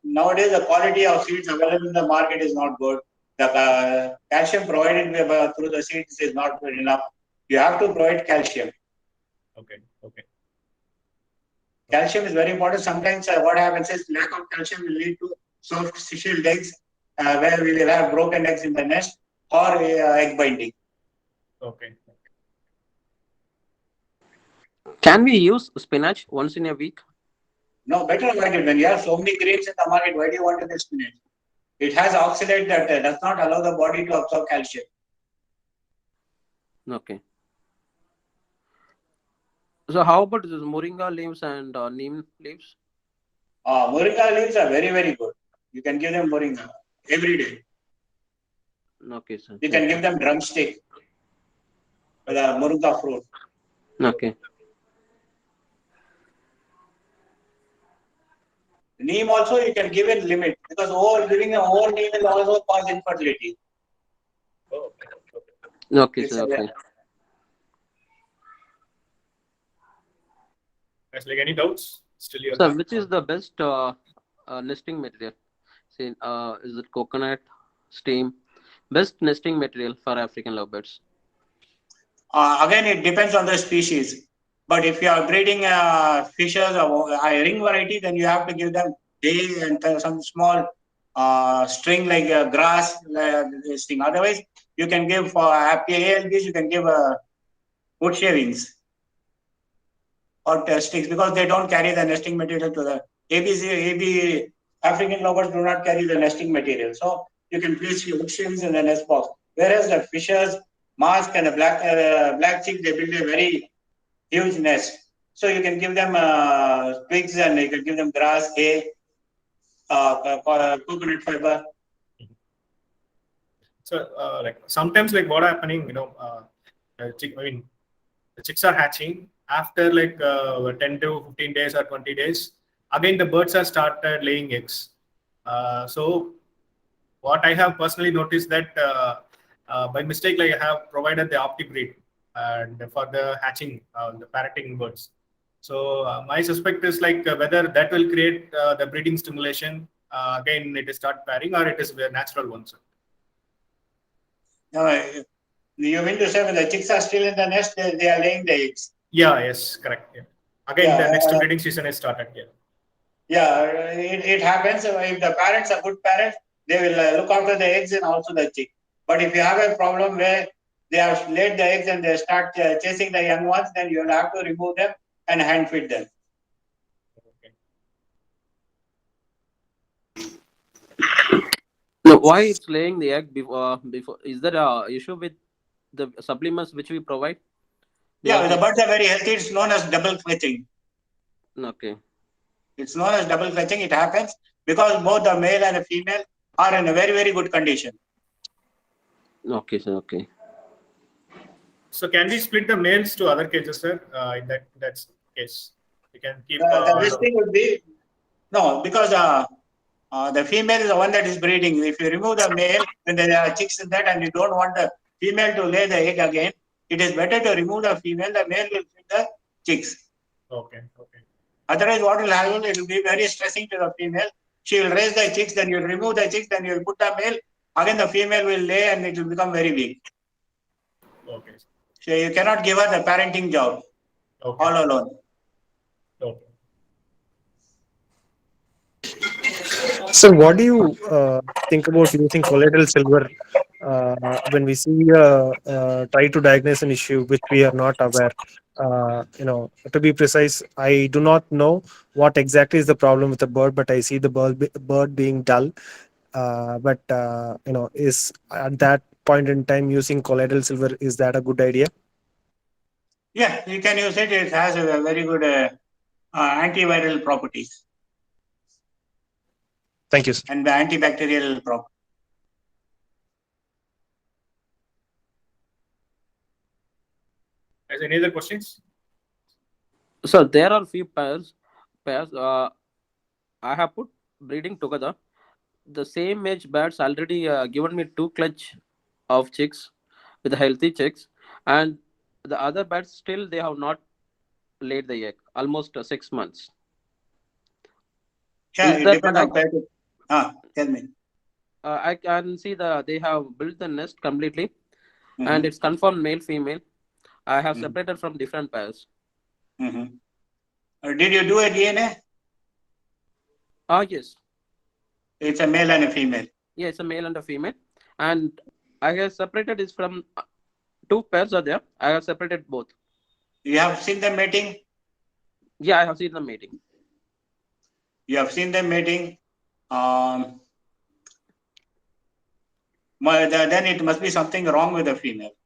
Nowadays, the quality of seeds available in the market is not good. The calcium provided through the seeds is not good enough. You have to provide calcium.
okay.
Calcium is very important. Sometimes what happens is lack of calcium will lead to soft shield eggs, where we will have broken eggs in the nest, or egg binding.
Okay.
Can we use spinach once in a week?
No, better avoid it. When you have so many grains in the market, why do you want to get spinach? It has oxalate that does not allow the body to absorb calcium.
Okay. So how about this moringa leaves and neem leaves?
Moringa leaves are very, very good. You can give them moringa every day.
Okay, sir.
You can give them drumstick with a moringa fruit.
Okay.
Neem also you can give in limit, because giving a whole neem will also cause infertility.
Okay, sir. Okay.
Guys, like any doubts? Still you
So
have.
which is the best nesting material? Say, is it coconut, steam? Best nesting material for African lovebirds?
Again, it depends on the species. But if you are breeding fishes or a ring variety, then you have to give them hay and some small string like grass. This thing. Otherwise, you can give for happy ALBs, you can give wood shavings or sticks, because they don't carry the nesting material to the AB African lovebirds do not carry the nesting material. So you can place your shells in the nest box. Whereas the fishers, mask and the black chick, they build a very huge nest. So you can give them twigs and you can give them grass, hay, coconut fiber.
So like sometimes like what happening, the chicks are hatching after like 10 to 15 days or 20 days. Again, the birds have started laying eggs. So what I have personally noticed that by mistake, like I have provided the opti-breed and for the hatching, the parroting birds. So my suspect is like whether that will create the breeding stimulation. Again, it is start pairing or it is the natural one. Sir.
No, you mean to say when the chicks are still in the nest, they are laying the eggs?
Yeah, yes, correct. Yeah. Again, the next breeding season is started. Yeah.
Yeah, it happens. If the parents are good parents, they will look after the eggs and also the chick. But if you have a problem where they have laid the eggs and they start chasing the young ones, then you will have to remove them and hand feed them.
No, why it's laying the egg before? Is there a issue with the supplements which we provide?
Yeah, the birds are very healthy. It's known as double clutching.
Okay.
It's known as double clutching. It happens because both the male and the female are in a very, very good condition.
Okay, sir. Okay.
So can we split the males to other cages, sir? In that's case, we can keep.
This thing would be no, because the female is the one that is breeding. If you remove the male, when there are chicks in that, and you don't want the female to lay the egg again, it is better to remove the female. The male will feed the chicks.
Okay. Okay.
Otherwise, what will happen? It will be very stressing to the female. She will raise the chicks, then you will remove the chicks, then you will put the male. Again, the female will lay, and it will become very weak.
Okay.
So you cannot give her the parenting job all alone.
Okay.
So, what do you think about using colloidal silver when we see try to diagnose an issue which we are not aware? To be precise, I do not know what exactly is the problem with the bird, but I see the bird being dull. Is at that point in time using colloidal silver, is that a good idea?
Yeah, you can use it. It has a very good antiviral properties.
Thank you, sir.
And the antibacterial properties.
Any other questions?
So there are few pairs. I have put breeding together. The same age birds already given me 2 clutch of chicks with healthy chicks, and the other birds still they have not laid the egg. Almost 6 months.
Yeah, it depends on pair. Tell me.
I can see they have built the nest completely, and it's confirmed male female. I have separated from different pairs.
Did you do a DNA?
Yes.
It's a male and a female.
Yeah, it's a male and a female, and I have separated is from 2 pairs are there. I have separated both.
You have seen them mating?
Yeah, I have seen them mating.
You have seen them mating. Then it must be something wrong with the female.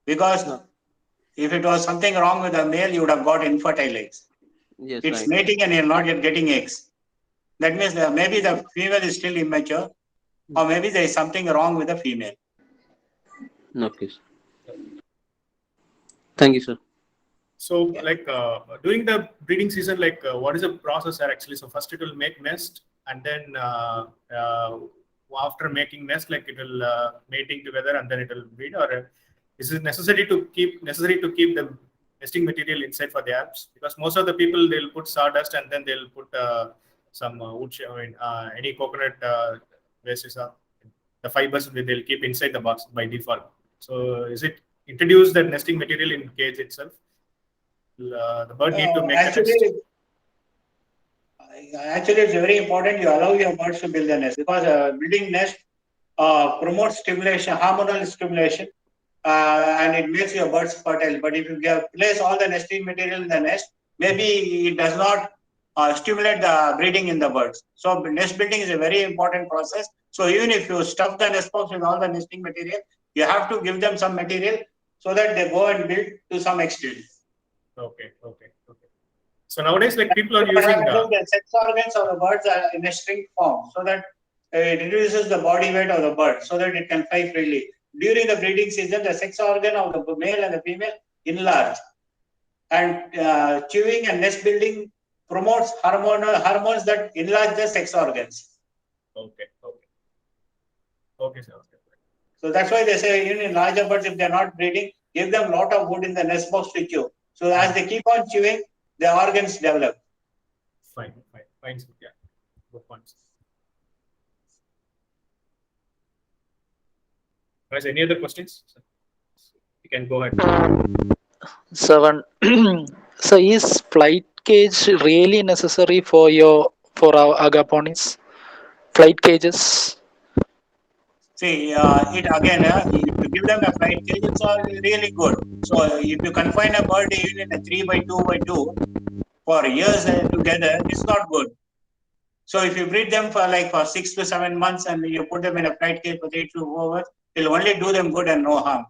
Because if it was something wrong with the male, you would have got infertile eggs.
Yes,
it's
right.
mating and you're not yet getting eggs. That means that maybe the female is still immature, or maybe there is something wrong with the female.
Okay. Thank you, sir.
So, like during the breeding season, like what is the process there actually? So first it will make nest, and then after making nest, like it will mating together, and then it will breed. Or is it necessary to keep the nesting material inside for the apps? Because most of the people they'll put sawdust and then they'll put some wood, any coconut waste, the fibers they'll keep inside the box by default. So is it introduce that nesting material in cage itself? The bird need to make the nest.
Actually, it's very important you allow your birds to build a nest, because building nest promotes stimulation, hormonal stimulation, and it makes your birds fertile. But if you place all the nesting material in the nest, maybe it does not stimulate the breeding in the birds. So nest building is a very important process. So even if you stuff the nest box with all the nesting material, you have to give them some material so that they go and build to some extent.
Okay. So nowadays, like people are
What
using.
happens is the sex organs of the birds are in a string form, so that it reduces the body weight of the bird, so that it can fly freely. During the breeding season, the sex organ of the male and the female enlarge, and chewing and nest building promotes hormones that enlarge the sex organs.
Okay, sir.
So that's why they say even in larger birds, if they're not breeding, give them a lot of wood in the nest box to chew. So as they keep on chewing, the organs develop.
Fine. Sir. Yeah, good points. Guys, any other questions? You can go ahead.
Seven. So is flight cage really necessary for our agaponis? Flight cages?
See, it again, if you give them a flight cage, it's all really good. So if you confine a bird even in a 3x2x2 for years together, it's not good. So if you breed them for 6 to 7 months and you put them in a flight cage for 3 to 4 hours, it'll only do them good and no harm.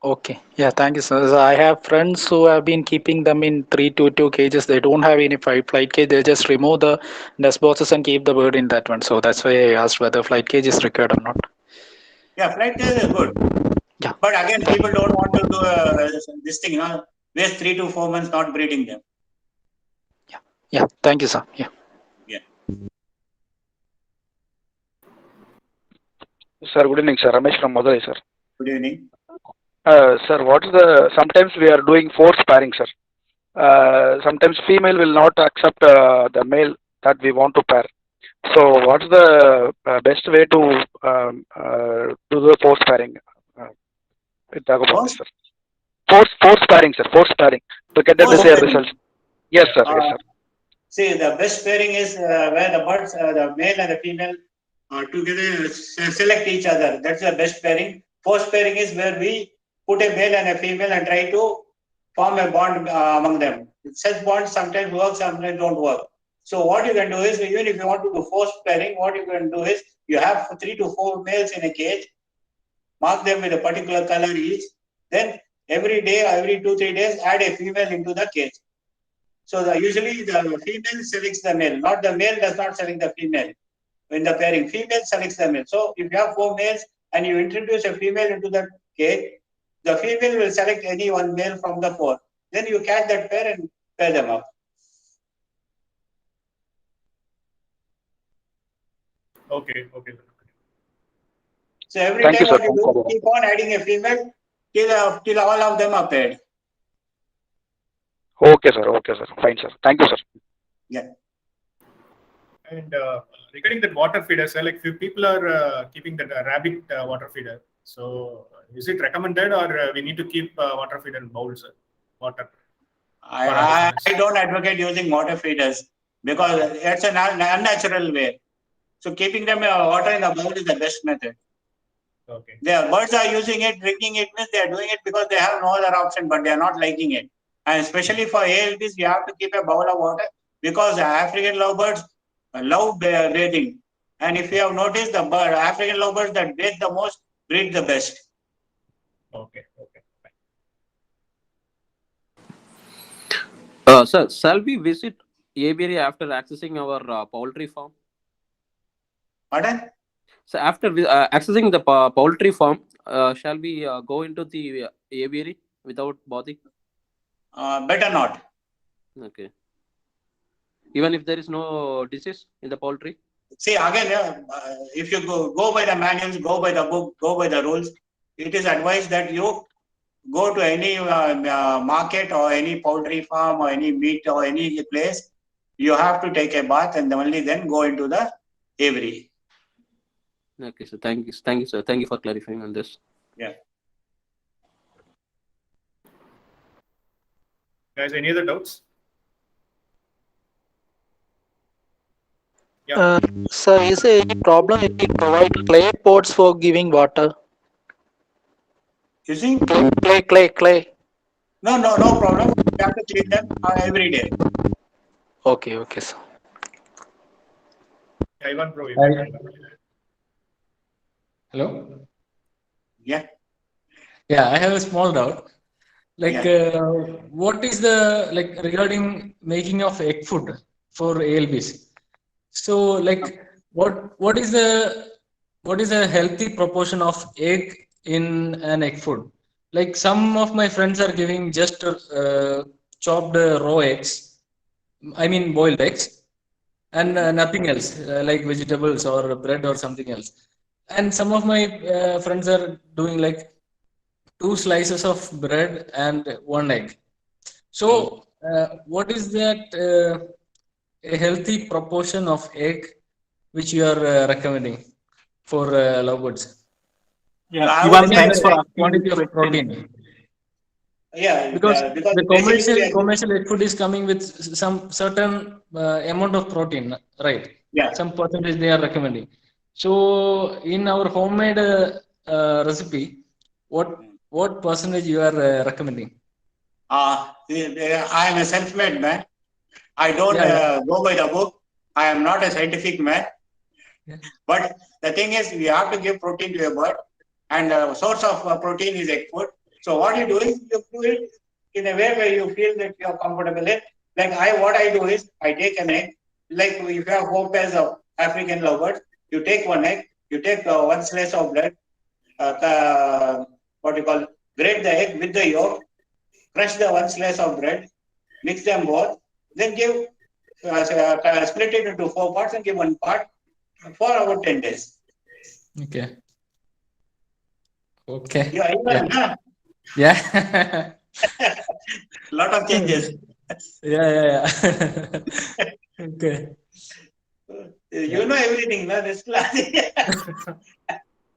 Okay. Yeah, thank you, sir. So I have friends who have been keeping them in 322 cages. They don't have any flight cage. They just remove the nest boxes and keep the bird in that one. So that's why I asked whether flight cage is required or not.
Yeah, flight cage is good.
Yeah.
But again, people don't want to do this thing, waste 3 to 4 months not breeding them.
Yeah. Thank you, sir. Yeah.
Sir, good evening, sir. Ramesh from Madurai, sir.
Good evening.
Sir, sometimes we are doing force pairing, sir. Sometimes female will not accept the male that we want to pair. So what's the best way to do the force pairing? Talk about this, sir. Force pairing, sir. Force pairing to get the desired results. Yes, sir. Yes, sir.
See, the best pairing is where the birds, the male and the female, together select each other. That's the best pairing. Force pairing is where we put a male and a female and try to form a bond among them. Such bonds sometimes work, sometimes don't work. So what you can do is, even if you want to do forced pairing, what you can do is you have 3 to 4 males in a cage, mark them with a particular color each. Then every day, every 2-3 days, add a female into the cage. So usually the female selects the male, not the male does not select the female. In the pairing, female selects the male. So if you have 4 males and you introduce a female into the cage, the female will select any one male from the 4. Then you catch that pair and pair them up.
Okay.
So every time what you do, keep on adding a female till all of them are paired.
Okay, sir. Fine, sir. Thank you, sir.
Yeah.
And regarding that water feeder, sir, like few people are keeping that rabbit water feeder. So is it recommended, or we need to keep water feeder in bowls, sir? Water.
I don't advocate using water feeders because it's an unnatural way. So keeping them water in the bowl is the best method.
Okay.
The birds are using it, drinking it, means they are doing it because they have no other option, but they are not liking it. And especially for ALBs, you have to keep a bowl of water because African lovebirds love bathing. And if you have noticed, the African lovebirds that bathe the most breed the best.
Okay.
Sir, shall we visit aviary after accessing our poultry farm?
Pardon?
So after accessing the poultry farm, shall we go into the aviary without bathing?
Better not.
Okay. Even if there is no disease in the poultry?
See, again, if you go by the manuals, go by the book, go by the rules, it is advised that you go to any market or any poultry farm or any meat or any place, you have to take a bath and only then go into the aviary.
Okay, so thank you, sir. Thank you for clarifying on this.
Yeah.
Guys, any other doubts? Yeah.
So is there any problem if we provide clay pots for giving water?
Using
clay.
No problem. You have to clean them every day.
Okay, sir.
Ivan Pro.
Hello.
Yeah.
Yeah, I have a small doubt. Like,
Yeah.
what is the regarding making of egg food for ALBs? So, like, what is a healthy proportion of egg in an egg food? Like, some of my friends are giving just chopped raw eggs. I mean, boiled eggs, and nothing else, like vegetables or bread or something else. And some of my friends are doing like 2 slices of bread and 1 egg. So, what is that a healthy proportion of egg which you are recommending for lovebirds?
Yeah,
Yeah,
I
Ivan,
would
I mean
say
thanks
the
for
that,
asking
quantity
this
of
question.
protein, because
because
the
basically,
commercial egg food is coming with some certain amount of protein, right?
yeah.
Some percentage they are recommending. So in our homemade recipe, what percentage you are recommending?
I am a self-made man. I don't
Yeah, yeah,
go by the book. I am not a scientific man.
yeah.
But the thing is, we have to give protein to a bird, and source of protein is egg food. So what you do is you do it in a way where you feel that you are comfortable in. Like what I do is I take an egg. Like if you have 4 pairs of African lovebirds, you take 1 egg, you take 1 slice of bread, what you call grate the egg with the yolk, crush the 1 slice of bread, mix them both, then give split it into 4 parts and give 1 part for about 10 days.
Okay. Okay.
Yeah,
Yeah.
even, huh?
Yeah.
Lot of changes.
Yeah. Okay.
You know everything, no? This class.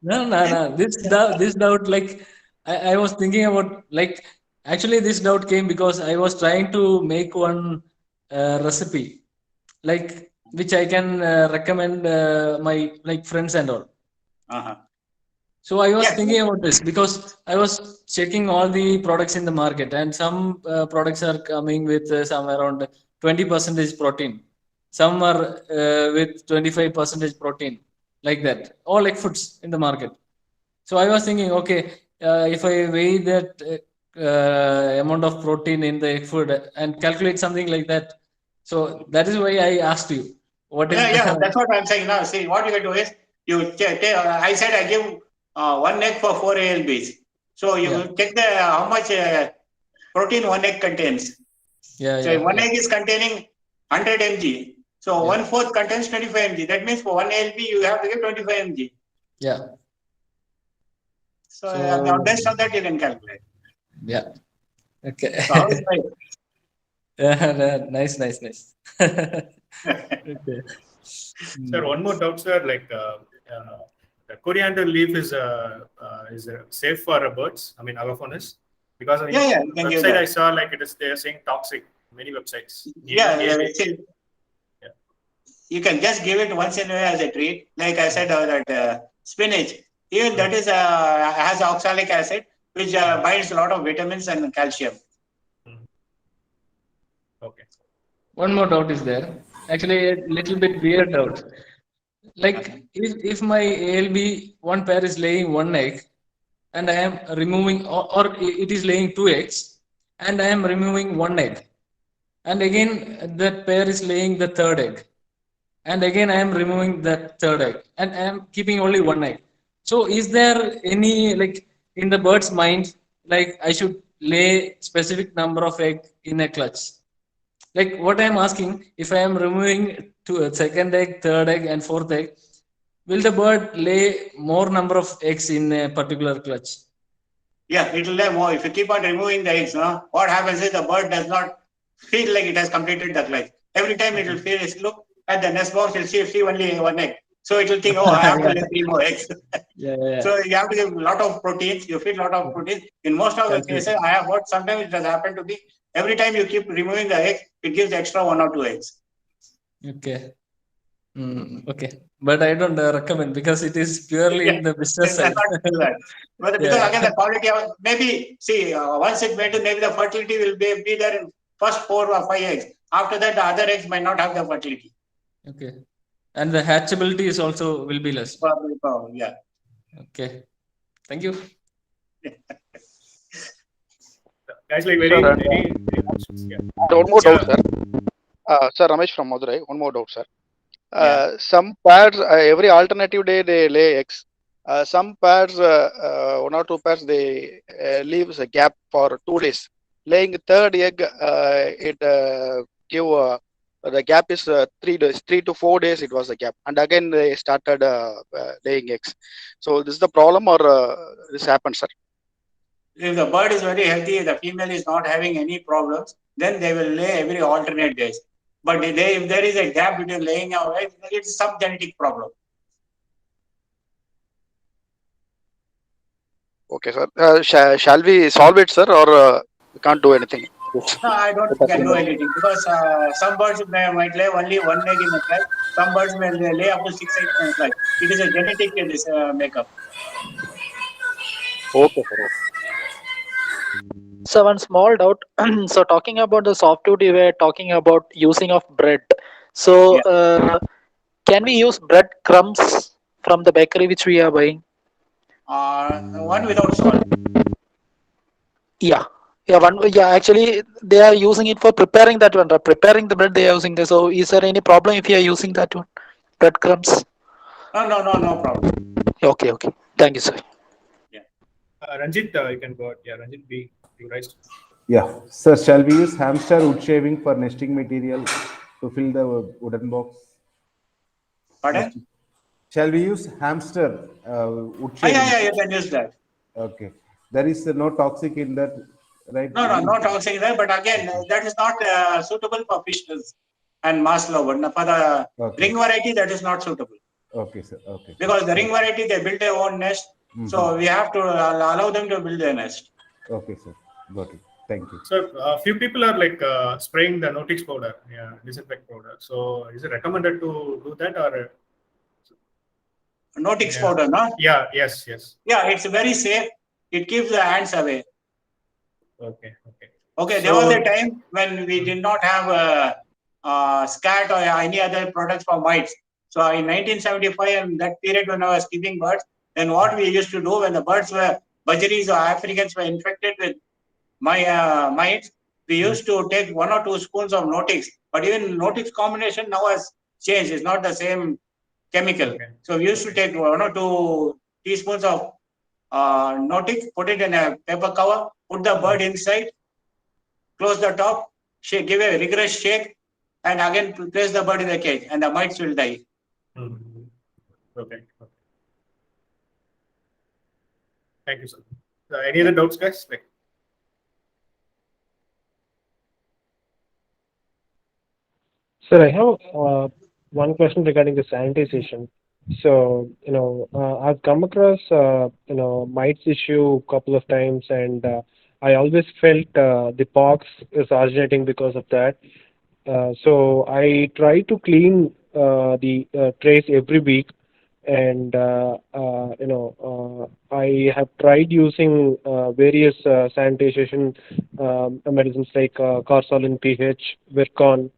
No. This doubt, like, I was thinking about, like, actually this doubt came because I was trying to make one recipe, like, which I can recommend my friends and all.
Uh-huh.
So I was
Yeah.
thinking about this because I was checking all the products in the market, and some products are coming with some around 20% protein. Some are with 25% protein, like that. All egg foods in the market. So I was thinking, okay, if I weigh that amount of protein in the egg food and calculate something like that, so that is why I asked you, what is
Yeah,
the
that's what I'm saying now. See, what you can do is you take. I said I give 1 egg for 4 ALBs. So you
yeah,
check the how much protein 1 egg contains. So if one
yeah,
egg is containing 100 mg, so
yeah,
1/4 contains 25 mg. That means for 1 ALB you have to give 25 mg.
yeah.
So
So
based on that you can calculate.
yeah. Okay.
So how is right?
Yeah, nice. Okay.
Sir, one more doubt, sir. Like the coriander leaf is safe for birds. I mean, agafonus, because on
Yeah, you can give
website I
that.
saw like they are saying toxic. Many websites.
Yeah,
Even
see,
yeah.
you can just give it once in a while as a treat. Like I said, that spinach, even that is has oxalic acid, which binds a lot of vitamins and calcium.
Okay.
One more doubt is there. Actually, a little bit weird doubt. Like, if my ALB one pair is laying 1 egg, and I am removing, or it is laying 2 eggs, and I am removing 1 egg, and again that pair is laying the third egg, and again I am removing that third egg, and I am keeping only 1 egg. So, is there any, like, in the bird's mind, like, I should lay specific number of egg in a clutch? Like, what I am asking, if I am removing to a second egg, third egg, and fourth egg, will the bird lay more number of eggs in a particular clutch?
Yeah, it will lay more. If you keep on removing the eggs, no, what happens is the bird does not feel like it has completed the clutch. Every time it will feel its look at the nest box, it will see only 1 egg. So it will think, oh, I have to lay 3 more eggs.
Yeah.
So you have to give a lot of proteins. You feed a lot of proteins. In most of the cases, I have heard sometimes it has happened to be every time you keep removing the egg, it gives extra 1 or 2 eggs.
Okay. Okay, but I don't recommend because it is purely in the business
Yes,
side.
not do that. But because again the quality of maybe see once it maintains, maybe the fertility will be there in first 4 or 5 eggs. After that, the other eggs might not have the fertility.
Okay, and the hatchability is also will be less.
Yeah.
Okay, thank you.
Guys, like
Sir,
very questions. Yeah.
one more doubt,
Yeah.
sir. Sir, Ramesh from Madurai. One more doubt, sir.
Yeah.
Some pairs, every alternative day they lay eggs. Some pairs, 1 or 2 pairs, they leaves a gap for 2 days. Laying third egg, it give the gap is 3 days, 3 to 4 days. It was the gap, and again they started laying eggs. So this is the problem, or this happens, sir?
If the bird is very healthy, the female is not having any problems, then they will lay every alternate days. But if there is a gap between laying our eggs, it's some genetic problem.
Okay, sir. Shall we solve it, sir, or we can't do anything?
No, I don't think I can do anything because some birds might lay only 1 egg in a clutch. Some birds may lay up to 6 eggs in a clutch. It is a genetic makeup.
Okay, sir.
So one small doubt. So talking about the softwood, you were talking about using of bread. So can we use bread crumbs from the bakery which we are buying?
One without salt.
Yeah. Yeah, one. Yeah, actually, they are using it for preparing that one. Preparing the bread, they are using this. So, is there any problem if you are using that one, breadcrumbs?
No problem.
Okay, okay. Thank you, sir.
Ranjit, you can go. Yeah, Ranjit B. You raised.
Yeah. Sir, shall we use hamster wood shaving for nesting material to fill the wooden box?
Pardon?
Shall we use hamster wood shaving?
Yeah, you can use that.
Okay. There is no toxic in that, right?
No toxic there. But again, that is not suitable for fishes and mass lover. For the ring variety, that is not suitable.
Okay, sir. Okay.
Because the ring variety, they build their own nest. So we have to allow them to build their nest.
Okay, sir. Got it. Thank you.
So a few people are like spraying the Notix powder, disinfect powder. So is it recommended to do that or?
Notix powder, no?
Yeah. Yes.
Yeah, it's very safe. It keeps the ants away.
Okay.
There was a time when we did not have scat or any other products for mites. So in 1975, and that period when I was keeping birds, then what we used to do when the birds were budgies or Africans were infected with mites, we used to take 1 or 2 spoons of Notix. But even Notix combination now has changed. It's not the same chemical. Okay. So we used to take 1 or 2 teaspoons of Notix, put it in a paper cover, put the bird inside, close the top, give a rigorous shake, and again place the bird in the cage, and the mites will die.
Okay. Thank you, sir. Any other doubts, guys?
Sir, I have one question regarding the sanitization. So, I've come across, mites issue a couple of times, and I always felt the pox is originating because of that. So I try to clean the trays every week, and I have tried using various sanitation medicines like Corsolin PH, Virkon,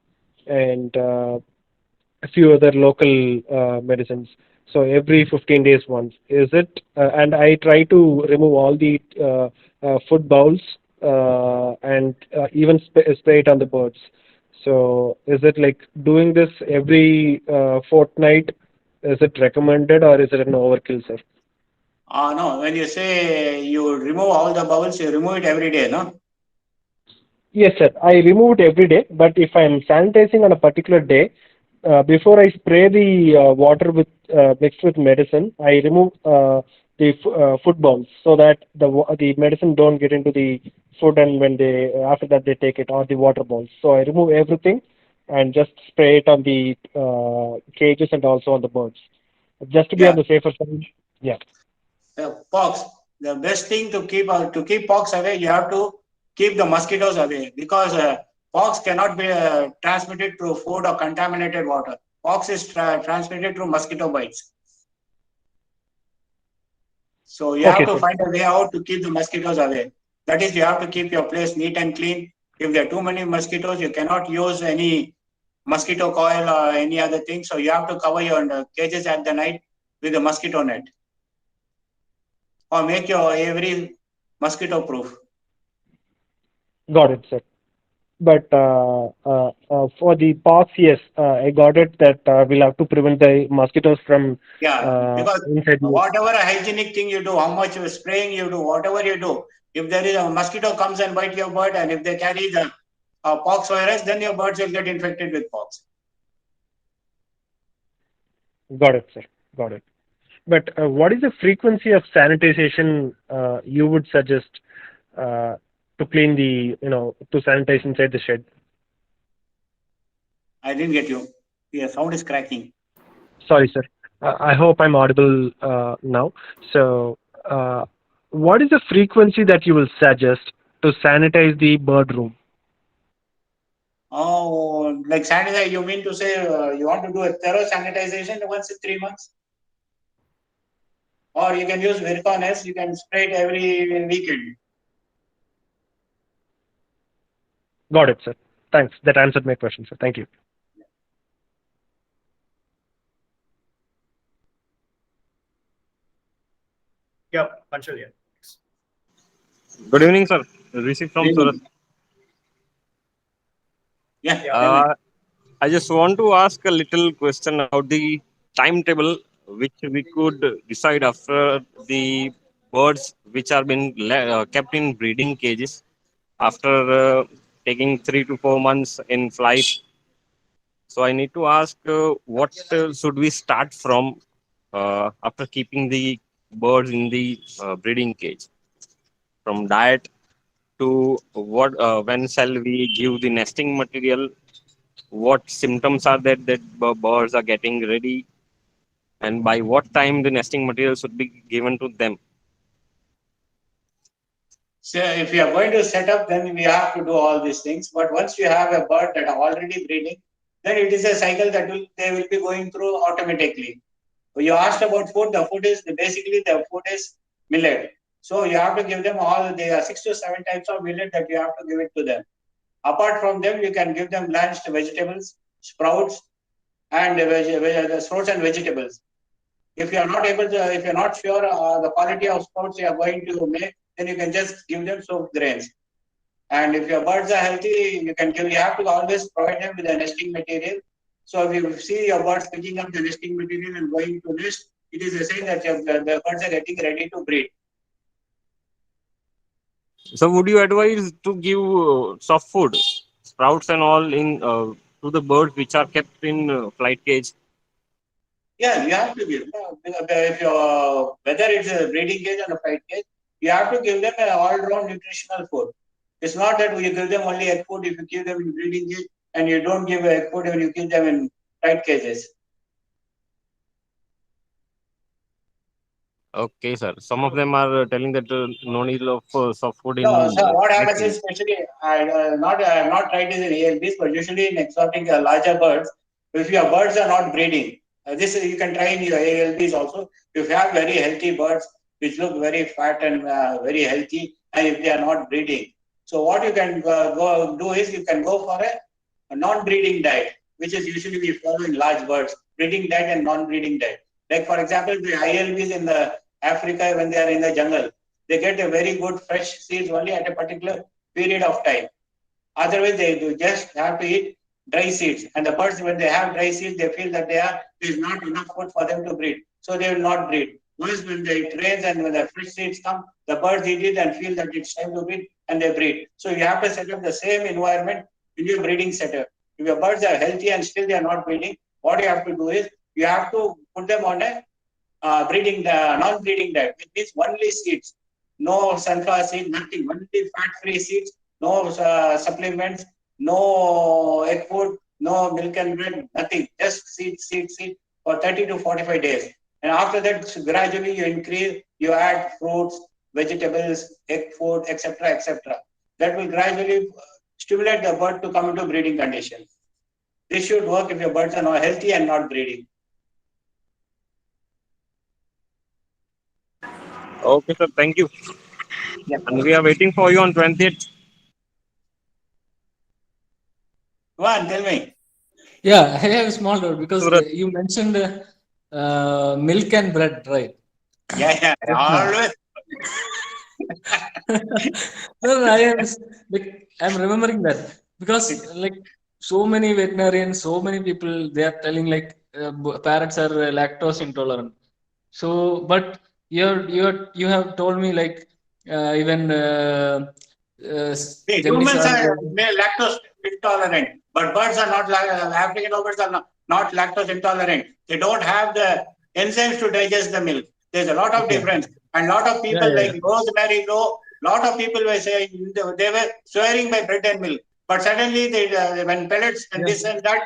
and a few other local medicines. So every 15 days once. Is it? And I try to remove all the food bowls and even spray it on the birds. So is it like doing this every fortnight? Is it recommended or is it an overkill, sir?
No, when you say you remove all the bowls, you remove it every day, no?
Yes, sir. I remove it every day, but if I'm sanitizing on a particular day, before I spray the water with mixed with medicine, I remove the food bowls so that the medicine don't get into the food, and when they after that they take it, or the water bowls. So I remove everything and just spray it on the cages and also on the birds, just to be on the safer side. Yeah.
Pox. The best thing to keep pox away, you have to keep the mosquitoes away, because pox cannot be transmitted through food or contaminated water. pox is transmitted through mosquito bites. So you have to find a way out to keep the mosquitoes away. That is, you have to keep your place neat and clean. If there are too many mosquitoes, you cannot use any mosquito coil or any other thing. So you have to cover your cages at the night with a mosquito net, or make your aviary mosquito proof.
Got it, sir. But for the pox, yes, I got it that we'll have to prevent the mosquitoes from
Because
inside the.
whatever hygienic thing you do, how much spraying you do, whatever you do, if there is a mosquito comes and bite your bird, and if they carry the pox virus, then your birds will get infected with pox.
Got it, sir. Got it. But what is the frequency of sanitization you would suggest to clean to sanitize inside the shed?
I didn't get you. Your sound is cracking.
Sorry, sir. I hope I'm audible now. So, what is the frequency that you will suggest to sanitize the bird room?
Oh, like sanitize, you mean to say you want to do a thorough sanitization once in 3 months? Or you can use Vircones, you can spray it every weekend.
Got it, sir. Thanks. That answered my question, sir. Thank you.
Yeah, Panchal, yeah.
Good evening, sir. Rishi from Surat.
Yeah.
I just want to ask a little question about the timetable which we could decide after the birds which are been kept in breeding cages after taking 3 to 4 months in flight. So I need to ask what should we start from after keeping the birds in the breeding cage, from diet to what when shall we give the nesting material, what symptoms are that birds are getting ready, and by what time the nesting material should be given to them.
So if you are going to set up, then we have to do all these things. But once you have a bird that are already breeding, then it is a cycle that they will be going through automatically. You asked about food. The food is basically millet. So you have to give them there are 6 to 7 types of millet that you have to give it to them. Apart from them, you can give them blanched vegetables, sprouts, and fruits and vegetables. If you are not able to, if you are not sure the quality of sprouts you are going to make, then you can just give them soaked grains. And if your birds are healthy, you have to always provide them with a nesting material. So if you see your birds picking up the nesting material and going to nest, it is a sign that the birds are getting ready to breed.
So would you advise to give soft food, sprouts and all in to the birds which are kept in flight cage?
Yeah, you have to give. If whether it's a breeding cage or a flight cage, you have to give them an all-round nutritional food. It's not that you give them only egg food if you give them in breeding cage, and you don't give egg food when you give them in flight cages.
Okay, sir. Some of them are telling that no need of soft food
No,
in.
so what happens is, especially not tried this in ALBs, but usually in exotic larger birds, if your birds are not breeding, this you can try in your ALBs also. If you have very healthy birds which look very fat and very healthy, and if they are not breeding, so what you can go do is you can go for a non-breeding diet, which is usually we follow in large birds: breeding diet and non-breeding diet. Like for example, the ILBs in the Africa when they are in the jungle, they get a very good fresh seeds only at a particular period of time. Otherwise, they do just have to eat dry seeds. And the birds, when they have dry seeds, they feel that there is not enough food for them to breed. So they will not breed. Once when it rains and when the fresh seeds come, the birds eat it and feel that it's time to breed and they breed. So you have to set up the same environment in your breeding setup. If your birds are healthy and still they are not breeding, what you have to do is you have to put them on a non-breeding diet, which means only seeds, no sunflower seed, nothing, only fat-free seeds, no supplements, no egg food, no milk and bread, nothing, just seed for 30 to 45 days. And after that, gradually you increase, you add fruits, vegetables, egg food, etc., etc. That will gradually stimulate the bird to come into breeding condition. This should work if your birds are not healthy and not breeding.
Okay, sir. Thank you.
Yeah.
And we are waiting for you on 20th.
Go on, tell me.
Yeah, I have a small doubt because
Surat.
you mentioned milk and bread, right?
Yeah, always.
No, I am like I'm remembering that because like so many veterinarians, so many people, they are telling like parrots are lactose intolerant. So, but you have told me like even
See,
Gemini
humans
are
are lactose intolerant, but birds are not. African birds are not lactose intolerant. They don't have the enzymes to digest the milk. There's a lot of
okay.
difference, and lot of
Yeah,
people
yeah,
like Rosemary Rowe. Lot of people were saying they were swearing by bread and milk, but suddenly they when pellets and
yeah.
this and that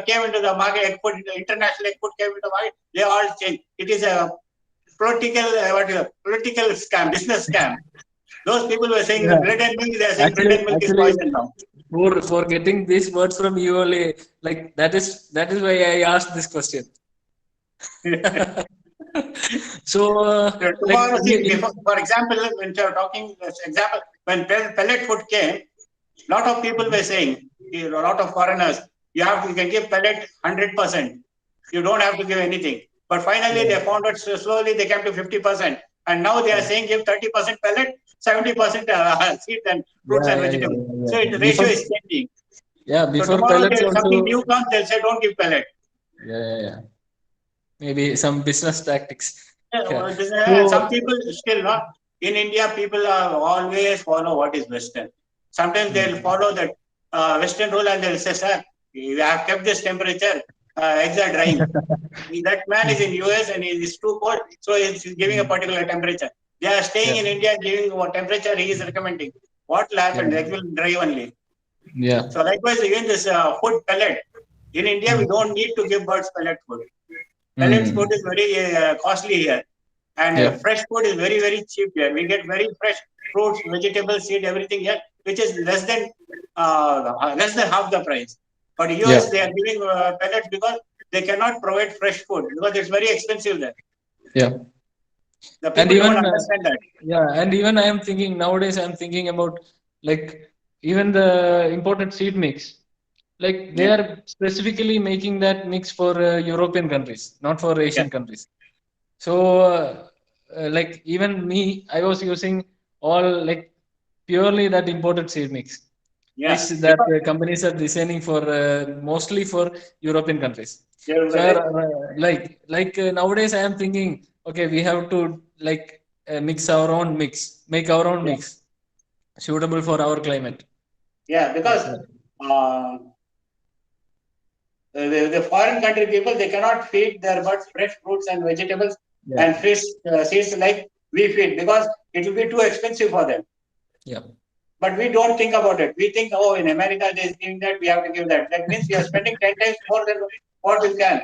came into the market, international egg food came into the market. They all changed. It is a political scam, business scam. Those people were saying
Yeah.
bread and milk, they are saying bread and milk is
Actually,
poison now.
for getting these words from you only, like that is why I asked this question. So, like
Tomorrow, see, for example, when you are talking, example, when pellet food came, lot of people were saying, a lot of foreigners, you can give pellet 100%. You don't have to give anything. But finally,
yeah,
they found out slowly they came to 50%. And now they are saying give 30% pellet, 70% seeds and fruits and
yeah, yeah,
vegetables.
yeah,
So the
yeah.
ratio is changing.
Yeah,
So
before
tomorrow
pellets
there is something
also.
new comes, they'll say don't give pellet.
Yeah. Maybe some business tactics. Yeah.
Some
So,
people still not in India. People are always follow what is Western. Sometimes they'll follow that Western rule and they'll say, "Sir, you have kept this temperature. Eggs are drying." That man is in US and it is too cold, so he's giving a particular temperature. They are staying
yeah,
in India, giving what temperature he is recommending. What will happen?
yeah,
Eggs will dry only.
yeah.
So likewise, even this food pellet. In India, we don't need to give birds pellet food. Pellet food
Mm.
is very costly here. And
Yeah,
fresh food is very, very cheap here. We get very fresh fruits, vegetables, seed, everything here, which is less than half the price. But
yeah,
US, they are giving pellets because they cannot provide fresh food because it's very expensive there.
yeah.
The
And
people don't
even
understand that.
yeah, and even I am thinking nowadays. I'm thinking about like even the imported seed mix. Like they
Yeah,
are specifically making that mix for European countries, not for
yeah,
Asian countries. So, like even me, I was using all like purely that imported seed mix, which
yeah.
that
Because
companies are designing for mostly for European countries.
they're
So,
very,
nowadays, I am thinking, okay, we have to like mix our own mix, make our own
yeah,
mix suitable for our climate.
yeah. Because uh, the foreign country people, they cannot feed their birds fresh fruits and vegetables
Yeah,
and fish seeds like we feed because it will be too expensive for them.
yeah,
But we don't think about it. We think, oh, in America they're giving that, we have to give that. That means we are spending 10 times more than what we can.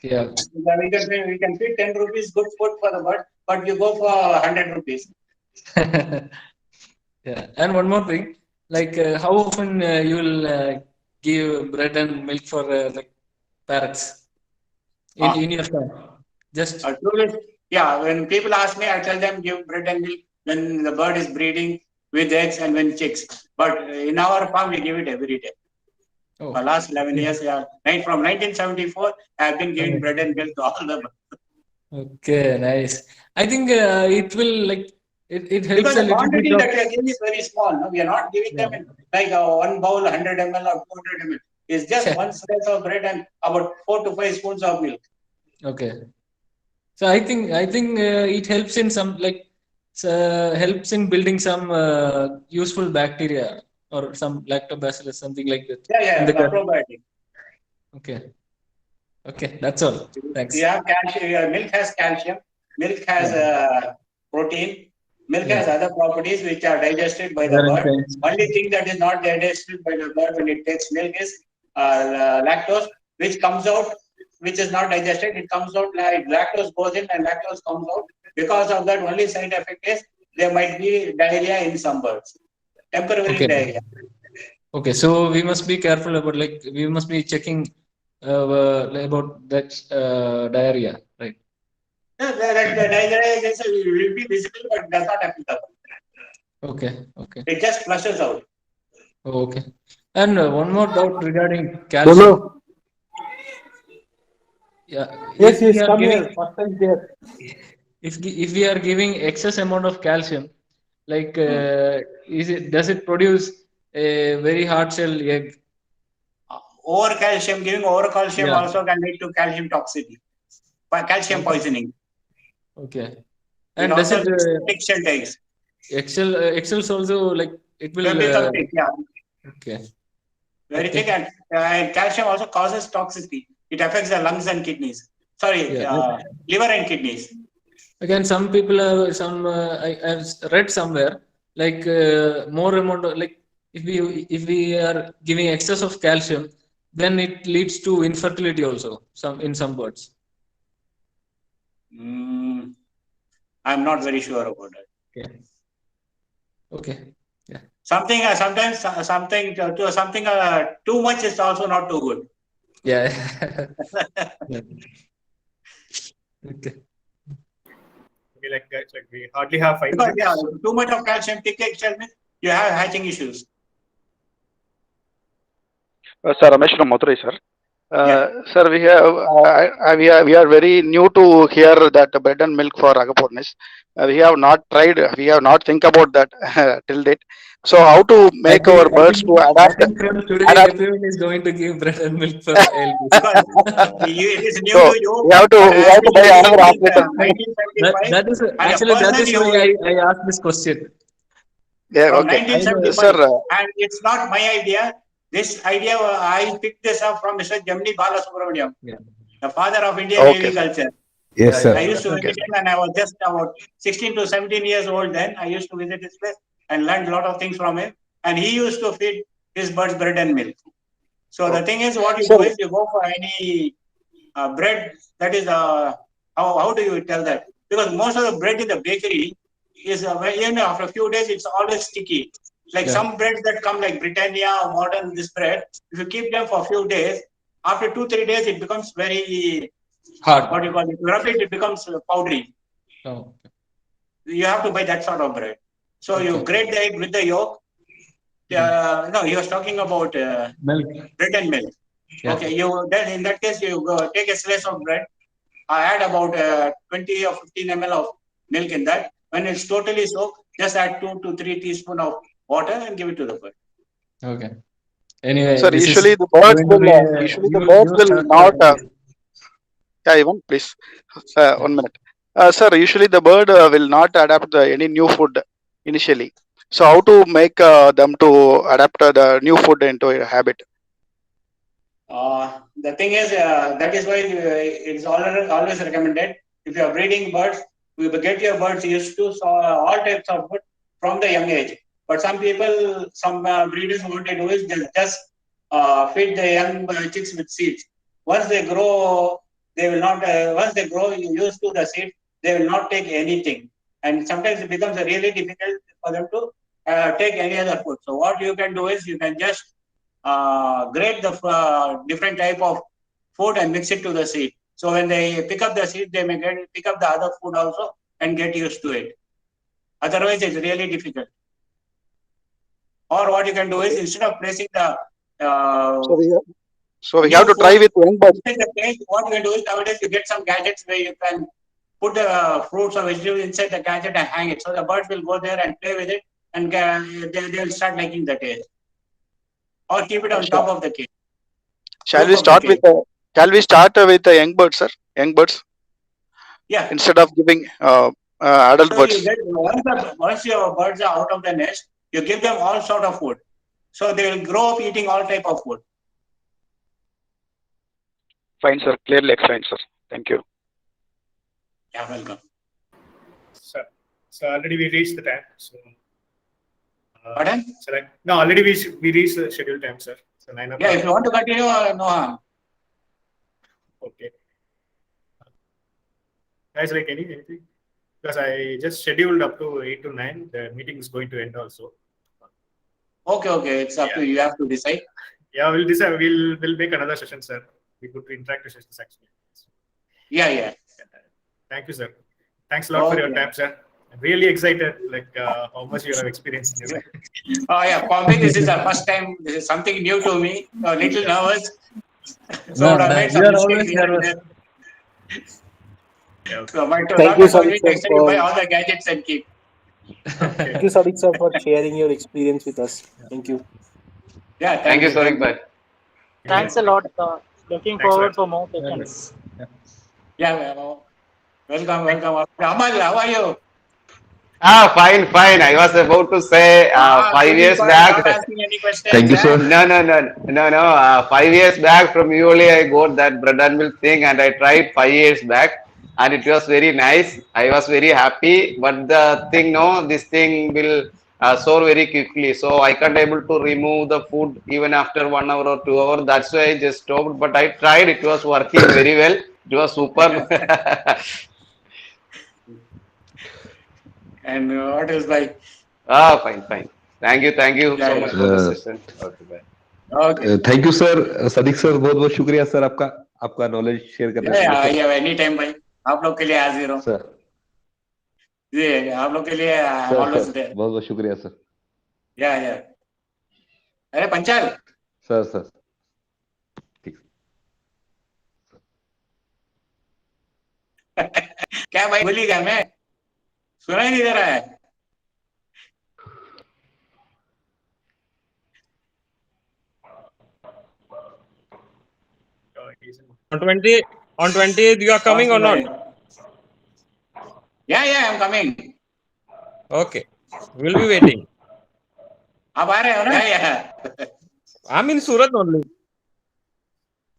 yeah.
We can feed 10 rupees good food for the bird, but you go for 100 rupees.
Yeah, and one more thing, like how often you will give bread and milk for like parrots
Ah,
in your farm? Just
truly, yeah, when people ask me, I tell them give bread and milk when the bird is breeding with eggs and when chicks. But in our farm, we give it every day. For
oh,
last 11
okay.
years, yeah, from 1974, I have been giving bread and milk to all the birds.
Okay, nice. I think it will like it helps
Because
a
the
little bit
quantity
of
that we are giving is very small. No? We are not giving
yeah.
them in like one bowl, 100 ml or 200 ml. It's just one slice of bread and about 4 to 5 spoons of milk.
Okay. So I think it helps in some like helps in building some useful bacteria or some lactobacillus, something like that
Yeah,
in
yeah,
the
the
gut.
probiotic.
Okay. Okay, that's all.
We
Thanks.
have calcium. Milk has calcium. Milk has
Yeah.
protein. Milk has
Yeah.
other properties which are digested by the
Other
bird.
enzymes.
Only thing that is not digested by the bird when it takes milk is lactose, which comes out, which is not digested. It comes out like lactose goes in and lactose comes out. Because of that, only side effect is there might be diarrhea in some birds, temporary
Okay.
diarrhea.
Okay, so we must be careful about, like, we must be checking about that diarrhea, right?
The diarrhea will be visible, but does not applicable.
Okay, okay.
It just flushes out.
Okay. And one more doubt regarding calcium.
Bolo.
Yeah.
Yes,
If we
yes,
are
come
giving,
here. First time there.
if we are giving excess amount of calcium, like, does it produce a very hard shell egg?
Over calcium, giving over calcium
Yeah.
also can lead to calcium toxicity, calcium
Okay.
poisoning.
Okay.
It
And does
also
it
leads to thick shell eggs.
Excel's also, like, it will
become thick, yeah.
okay.
Very
Okay.
thick, and calcium also causes toxicity. It affects the lungs and kidneys. Sorry,
Yeah.
liver and kidneys.
Again, some people have some. I've read somewhere, like, more amount of, like, if we are giving excess of calcium, then it leads to infertility also. Some birds.
I'm not very sure about that.
Okay. Okay. Yeah.
Something sometimes something too much is also not too good.
Yeah. Yeah. Okay.
Okay, like guys, like we hardly have 5
Because
minutes.
too much of calcium, thick eggshell means you have hatching issues.
Sir, Ramesh from Madurai, sir.
Yeah.
Sir, we are very new to hear that bread and milk for agapornis. We have not tried. We have not think about that till date. So, how to make our birds to
I
adapt?
think from today everyone is going to give bread and milk for LBs.
Because it is new
So
to you.
we have to buy another
Since
operator.
1975.
That is
and
actually
a
that
person
is
you
why I asked this question.
Yeah.
from
Okay.
1975,
Sir.
and it's not my idea. This idea I picked this up from Mr. Jamni Balasubramaniam, the father of Indian
Okay,
Navy
sir.
culture.
Yes, sir.
I used to
Okay.
visit him, and I was just about 16 to 17 years old then. I used to visit his place and learned a lot of things from him. And he used to feed his birds bread and milk. So the thing is, what you do is you go for any bread that is how do you tell that? Because most of the bread in the bakery is even after a few days it's always sticky. Like some breads that come like Britannia or modern this bread, if you keep them for a few days, after 2-3 days it becomes very
hard.
What do you call it? Rub it becomes powdery.
Oh.
You have to buy that sort of bread. So you grate the egg with the yolk. No, he was talking about
Milk.
bread and milk.
Yeah.
Okay, then in that case you go take a slice of bread. I add about 20 or 15 ml of milk in that. When it's totally soaked, just add 2 to 3 teaspoons of water and give it to the bird.
Okay. Anyway,
Sir,
this
usually
is
the birds
going to be
will usually the birds
new
will
start for
not.
LBs.
Yeah, Ivan, please. 1 minute. Sir, usually the bird will not adapt any new food initially. So, how to make them to adapt the new food into a habit?
The thing is, that is why it's always recommended. If you are breeding birds, you get your birds used to all types of food from the young age. But some people, some breeders, what they do is just feed the young chicks with seeds. Once they grow, they will not. Once they grow used to the seed, they will not take anything. And sometimes it becomes really difficult for them to take any other food. So what you can do is you can just grate the different type of food and mix it to the seed. So when they pick up the seed, they may pick up the other food also and get used to it. Otherwise, it's really difficult. Or what you can do is instead of placing the
So we
new
have to try
food
with young birds.
inside the cage, what you can do is nowadays you get some gadgets where you can put the fruits or vegetables inside the gadget and hang it. So the birds will go there and play with it, and they'll start liking the taste. Or keep it on top of the cage.
Shall we start with the young birds, sir? Young birds.
Yeah.
Instead of giving adult
So
birds.
you get once your birds are out of the nest, you give them all sort of food. So they will grow up eating all type of food.
Fine, sir. Clearly explained, sir. Thank you.
Yeah, welcome.
So already we reached the time. So,
Pardon?
So no, already we reached the scheduled time, sir. So 9 o'clock.
Yeah, if you want to continue, no harm.
Okay. Guys, like anything? Because I just scheduled up to 8 to 9. The meeting is going to end also.
Okay. It's up to you. You have to decide.
Yeah, we'll decide. We'll make another session, sir. We could interact sessions actually.
Yeah.
Thank you, sir. Thanks a lot for your time, sir. I'm really excited, like how much you have experienced in your life.
Oh yeah, for me this is the first time. This is something new to me. A little nervous. So I made some
You are
mistakes
always
here and
nervous.
there. So, but to
Thank
not
you,
about
Sadiq
it,
sir,
next time you buy
for
all the gadgets and keep.
thank you, Sadiq sir, for sharing your experience with us. Thank you.
Yeah,
Thank you, Sadiq bhai.
Thanks a lot. Looking
Thanks,
forward
sir.
for more sessions.
Yeah. Welcome. Amal, how are you?
Fine. I was about to say five
Keep it
years
quiet.
back.
Not asking any questions.
Thank you, sir.
No. 5 years back from you only I got that bread and milk thing, and I tried 5 years back, and it was very nice. I was very happy. But the thing, no, this thing will soar very quickly, so I can't able to remove the food even after 1 hour or 2 hours. That's why I just stopped. But I tried. It was working very well. It was super.
And what else, bhai?
Fine. Thank you so much for the
Uh,
session. Okay, bye.
Okay.
Thank you sir Sadiq sir बहुत बहुत शुक्रिया sir आपका आपका knowledge share करने के लिए sir
Yeah. Anytime, भाई. आप लोग के लिए हाजिर हूँ.
सर
जी, आप लोग के लिए I'm
sir
always
sir
there.
बहुत बहुत शुक्रिया सर
Yeah. अरे पंचाल.
सर ठीक
क्या भाई बोली क्या मैं? सुना ही नहीं दे रहा है.
On 20th, you are coming or not?
Yeah, I'm coming.
Okay, we'll be waiting.
आप आ रहे हो ना? Yeah.
I'm in Surat only.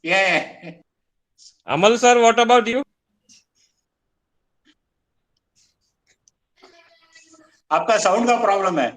Yeah.
Amal sir, what about you?
आपका साउंड का प्रॉब्लम है.